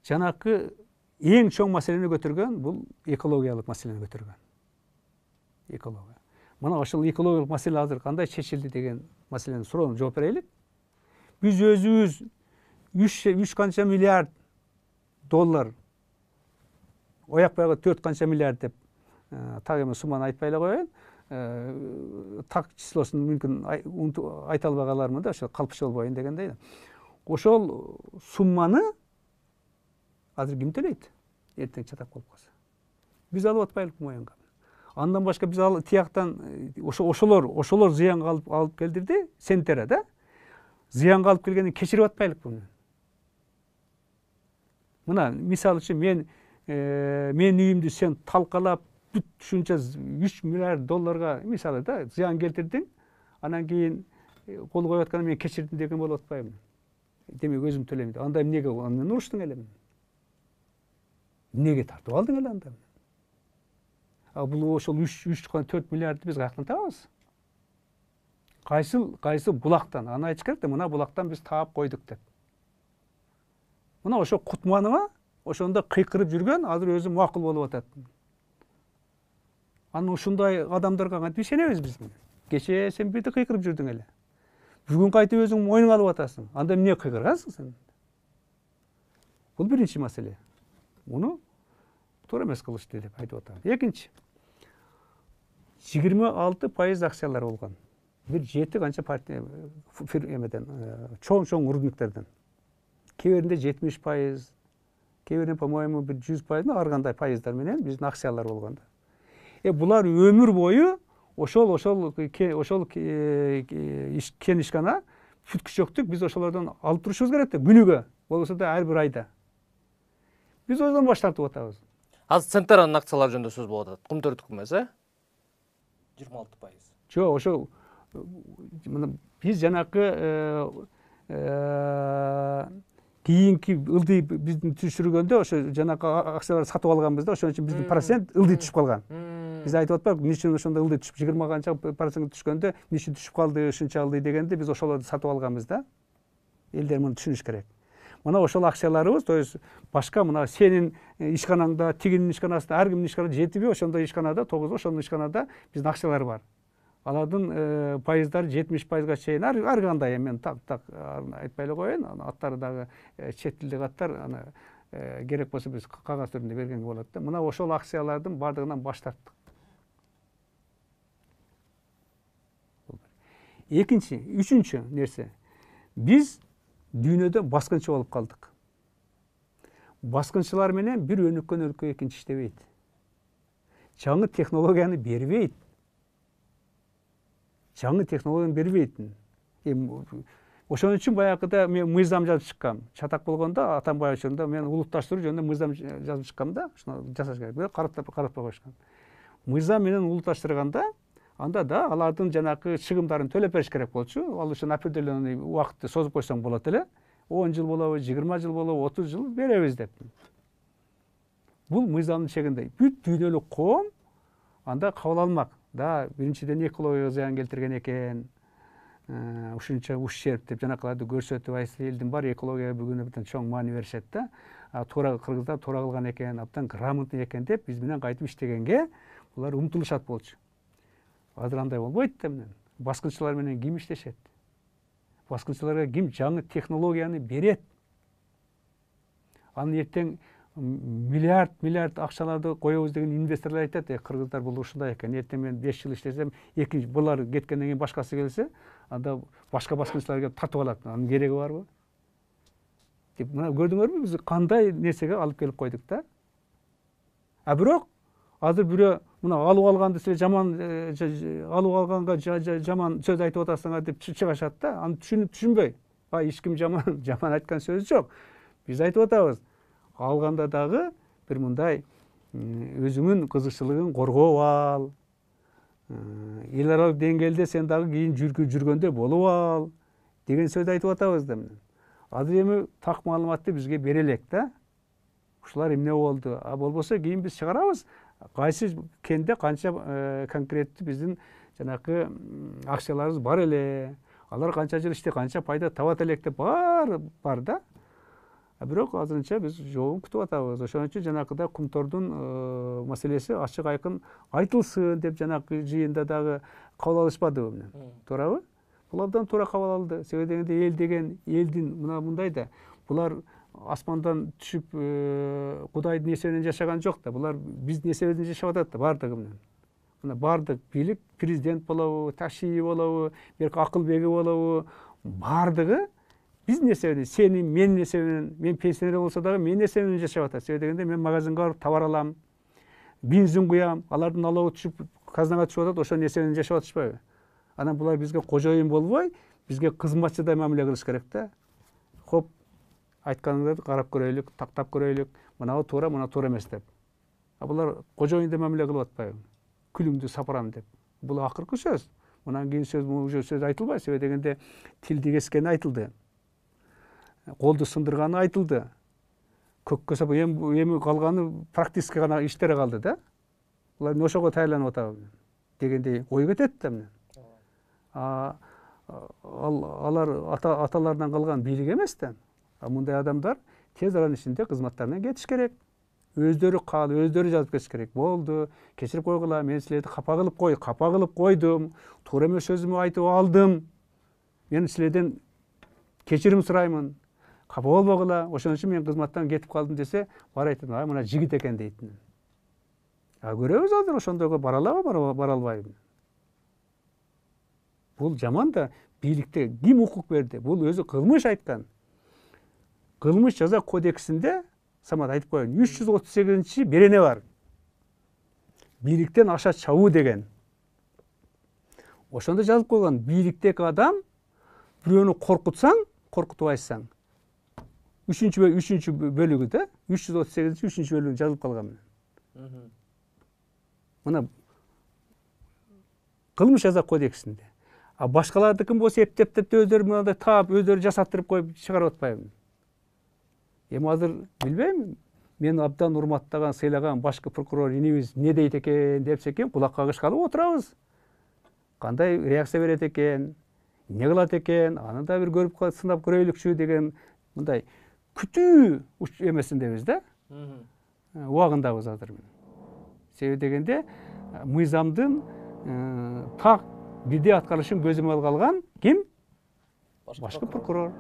жанакы эң чоң маселени көтөргөн бул экологиялык маселени көтөргөн. Экология. Мына ошол экологиялык маселе азыр кандай чечилди деген маселени суроону жооп берелик. Биз өзүбүз 3 канча миллиард доллар, ояк баягы 4 канча миллиард деп так эми сумманы айтпай эле коеюн. Так числосун мүмкүн айта албай калармын да, ошо калпчы болбоюн дегендей. Ошол сумманы азыр ким төлөйт? Эртең чатак болуп калса. Биз алып атпайлык моюнга. Андан башка биз тияктан ошолор зыянга алып келдирди, сентера да. Зыянга алып келгенин кечирип атпайлык буну. Мына мисалы үчүн мен үйүмдү сен талкалап бүт ушунча 3 миллиард долларга мисалы да зыян келтирдиң, анан кийин кол коюп атканда мен кечирдим деген болуп атпайбы? Демек өзүм төлөйм. Анда эмнеге андан уруштуң эле? Эмнеге тартып алдың эле анда? Бул ошол 3-4 миллиардды биз каяктан табабыз? кайсы булактан, аны айтыш керек да, мына булактан биз таап койдук деп. Мына ошо Кутманова ошондо кыйкырып жүргөн, азыр өзү макул болуп атат. Аны ушундай адамдарга кантип ишенебиз биз? Кече сен бирде кыйкырып жүрдүң эле. Бүгүн кайтып өзүң мойнуңа алып атасың. Анда эмне кыйкыргансың сен? Бул биринчи маселе. Муну туура эмес кылышты деп айтып атам. Экинчи, 26% акциялар болгон. Бир 7 канча партия эмеден, чоң урунуктардан. Кээ биринде 70%, кээ биринде, по-моему, бир 100%, ар кандай пайыздар менен биздин акциялар болгон. Булар өмүр бою ошол кен ишкана бүткүчөктүк биз ошолордон алып турушубуз керек да, күнүгө, болбосо да ар бир айда. Биз ойдон баш тартып атабыз. Азыр Центеранын акциялары жөнүндө сөз болуп атат. Кумтөрдүк эмес, 26%. Жок, ошо биз жанакы кийинки ылдый биздин түшүргөндө ошо жанакы акцияларды сатып алганбыз да, ошон үчүн биздин процент ылдый түшүп калган. Биз айтып атпайбы, эмне үчүн ошондо ылдый түшүп, 20 канча процент түшкөндө эмне үчүн түшүп калды, ушунча ылдый дегенде биз ошолорду сатып алганбыз да. Элдер муну түшүнүш керек. Мына ошол акцияларыбыз, то есть башка мына сенин ишканаңда, тигинин ишканасында, ар кимдин ишканасында жетиби, ошондой ишканада, 9 ошондой ишканада биздин акциялар бар. Алардын пайыздары 70%га чейин ар кандай, мен так айтпай эле коеюн, аттары дагы чет тилдеги аттар, аны керек болсо биз кагаз түрүндө бергенге болот да. Мына ошол акциялардын бардыгынан баш тарттык. Экинчи, үчүнчү нерсе, биз дүйнөдө баскынчы болуп калдык. Баскынчылар менен бир өнүккөн өлкө экинчи иштебейт. Жаңы технологияны бербейт. Жаңы технологияны бербейт. Ошон үчүн баягыда мен мыйзам жазып чыккам. Чатак болгондо Атамбаев учурунда мен улутташтыруу жөнүндө мыйзам жазып чыккам да, ошону жасаш керек. Бирок карап койгошкон. Мыйзам менен улутташтырганда, анда да алардын жанакы чыгымдарын төлөп бериш керек болчу. Ал үчүн определенный убакытты созуп койсоң болот эле. 10 жыл болобу, 20 жыл болобу, 30 жыл беребиз деп. Бул мыйзамдын чегинде. Бүт дүйнөлүк коом анда кабыл алмак. Да, биринчиден экологияга зыян келтирген экен. Ушунча ущерб деп жанакыларды көрсөтүп, айсы элдин бар экологияга бүгүнү абдан чоң маани беришет да. Туура кыргыздар туура кылган экен, абдан грамотный экен деп биз менен кайтып иштегенге булар умтулушат болчу. Азыр андай болбойт да менен. Баскынчылар менен ким иштешет? Баскынчыларга ким жаңы технологияны берет? Аны эртең миллиард акчаларды коебуз деген инвесторлор айтат, кыргыздар бул ушундай экен. Эртең мен 5 жыл иштесем, экинчи булар кеткенден кийин башкасы келсе, анда башка баскынчылар келип тартып алат. Анын кереги барбы? Деп мына көрдүңөрбү, биз кандай нерсеге алып келип койдук да? Бирок азыр бирөө мына алып алганды силер жаман алып алганга жаман сөз айтып атасыңар деп чыгышат да. Аны түшүнбөй. Эч ким жаман айткан сөз жок. Биз айтып атабыз. Алганда дагы бир мындай өзүңүн кызыкчылыгын коргоп ал. Эл аралык деңгээлде сен дагы кийин жүргөндө болуп ал деген сөз айтып атабыз да. Азыр эми так маалыматты бизге бере элек да. Ушулар эмне болду? Болбосо кийин биз чыгарабыз. Кайсы кенде канча конкреттүү биздин жанакы акцияларыбыз бар эле. Алар канча жыл иштеп, канча пайда табат элек деп бар да. Бирок азырынча биз жообун күтүп атабыз. Ошон үчүн жанакыда Кумтордун маселеси ачык айкын айтылсын деп жанакы жыйында дагы кабыл алышпадыбы менен. Туурабы? Бул абдан туура кабыл алды. Себеби дегенде эл деген элдин мындай да. Булар асмандан түшүп Кудайдын эсебинен жашаган жок да. Булар биздин эсебибизден жашап атат да бардыгы менен. Мына бардык бийлик, президент болобу, Ташии болобу, бирок акыл беги болобу, бардыгы биздин эсебинен, сенин, менин эсебинен, мен пенсионер болсо дагы менин эсебимден жашап атат. Себеби дегенде мен магазинге барып товар алам, бензин куям, алардын налогу түшүп, казнага түшүп атат, ошонун эсебинен жашап атышпайбы? Анан булар бизге кожоюн болбой, бизге кызматчыдай мамиле кылыш керек да. Хоп, айтканыңдарды карап көрөйлүк, тактап көрөйлүк, мынабы туура, мына туура эмес деп. Булар кожоюндай мамиле кылып атпайбы? Күлүңдү сапырам деп. Бул акыркы сөз. Мындан кийин сөз айтылбай, себеби дегенде тилди кескени айтылды. Колду сындырганы айтылды. Көккө сап эми калганы практически гана иштери калды да. Булар ошого даярданып атабы дегендей ой кетет да менен. алар аталардан калган бийлик эмес да. Мындай адамдар тез аранын ичинде кызматтарынан кетиш керек. Өздөрү каалып, өздөрү жазып кетиш керек. Болду, кечирип койгула, мен силерди капа кылып койдум, туура эмес сөзүмдү айтып алдым. Мен силерден кечирим сураймын. Капа болбогула, ошон үчүн мен кызматтан кетип калдым десе, бар айтат, мына жигит экен дейт. Көрөбүз азыр ошондойго бара алабы, бара албайбы? Бул жаман да, бийликте ким укук берди? Бул өзү кылмыш айткан. Кылмыш жаза кодексинде Самат айтып коеюн, 338 берене бар. Бийликтен аша чабуу деген. Ошондо жазып койгон, бийликтеги адам бирөөнү коркутсаң, коркутубайсың. 3-чү бөлүгү да, 338 3-чү бөлүгү жазылып калган. Мына кылмыш жаза кодексинде. А башкалардыкын болсо эптеп өздөрү мындай таап, өздөрү жасаттырып коюп чыгарып атпайбы? Эми азыр билбейм, мен абдан урматтаган, сыйлаган башкы прокурор инибиз не дейт экен депсе экен, кулак кагышкалы отурабыз. Кандай реакция берет экен, эмне кылат экен, аны да бир көрүп сынап көрөйлүкчү деген мындай күтүү эмесиндебиз да. Убагындабыз азыр. Себеби дегенде мыйзамдын так бирдей аткарышын көзөмөл алган ким? Башкы прокурор.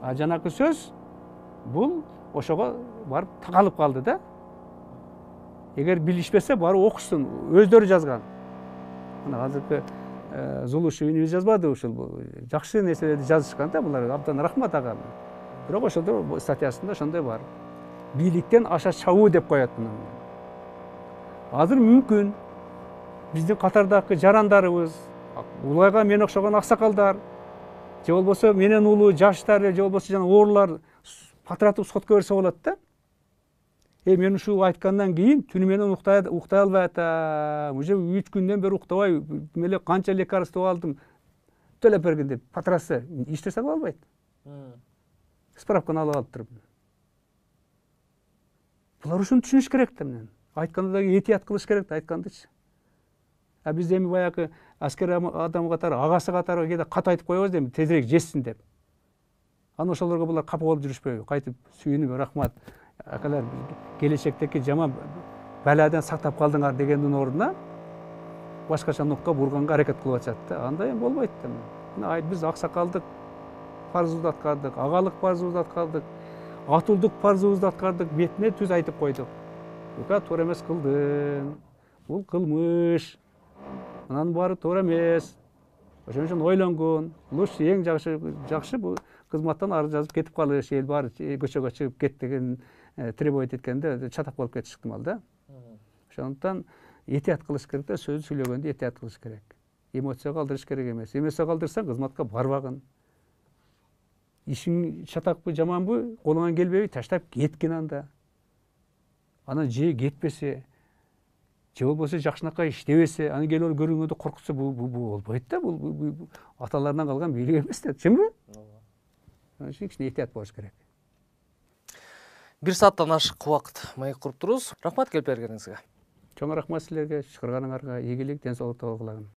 А жанакы сөз бул ошого барып такалып калды да. Эгер билишпесе барып окушсун, өздөрү жазган. Мына азыркы Зулушев инибиз жазбады ушул жакшы нерселерди жазышкан да, булар абдан рахмат ага. Бирок ошондо статьясында ошондой бар. Бийликтен аша чабуу деп коет муну. Азыр мүмкүн биздин катардагы жарандарыбыз, улайга мен окшогон аксакалдар, же болбосо менен улуу жаштар, же болбосо жана оорлар патыратып сотко берсе болот да. Мен ушул айткандан кийин түнү менен уктай албай атам. Уже 3 күндөн бери уктабай, эле канча лекарство алдым. Төлөп бергин деп патырасы иштесе албайт. Справканы алып алып туруп. Булар ушуну түшүнүш керек да менен. Айтканда да этият кылыш керек да айткандычы. А биз эми баягы аскер адам катары, агасы катары кээде кат айтып коебуз эми тезирээк жетсин деп. Аны ошолорго булар капа болуп жүрүшпөйбү? Кайтып сүйүнүп, рахмат. Акалар келечектеги жаман баладан сактап калдыңар дегендин ордуна башкача нукка бурганга аракет кылып атышат да. Андай эми болбойт да. Мына биз аксакалдык парзыбызды аткардык, агалык парзыбызды аткардык, атуулдук парзыбызды аткардык, бетине түз айтып койдук. Буга туура эмес кылдың. Бул кылмыш. Анын баары туура эмес. Ошон үчүн ойлонгун. Лучше эң жакшы бул кызматтан арыз жазып кетип калыш, эл баары көчөгө чыгып кет деген требовать эткенде чатак болуп кетиш ыктымал да. Ошондуктан этият кылыш керек да, сөз сүйлөгөндө этият кылыш керек. Эмоцияга калтырыш керек эмес. Эмоцияга калтырсаң кызматка барбагын. Ишиң чатакпы, жаманбы, колуңан келбейби, таштап кеткин анда. Анан же кетпесе, же болбосо жакшынакай иштебесе, анан келип көрүнгөндө коркутса, бул болбойт да, бул аталардан калган бийлик эмес да, чынбы? Ошон үчүн кичине этият болуш керек. 1 сааттан ашык убакыт маек куруп турубуз. Рахмат келип бергениңизге. Чоң рахмат силерге, чакырганыңарга, ийгилик, ден соолук табылгыла.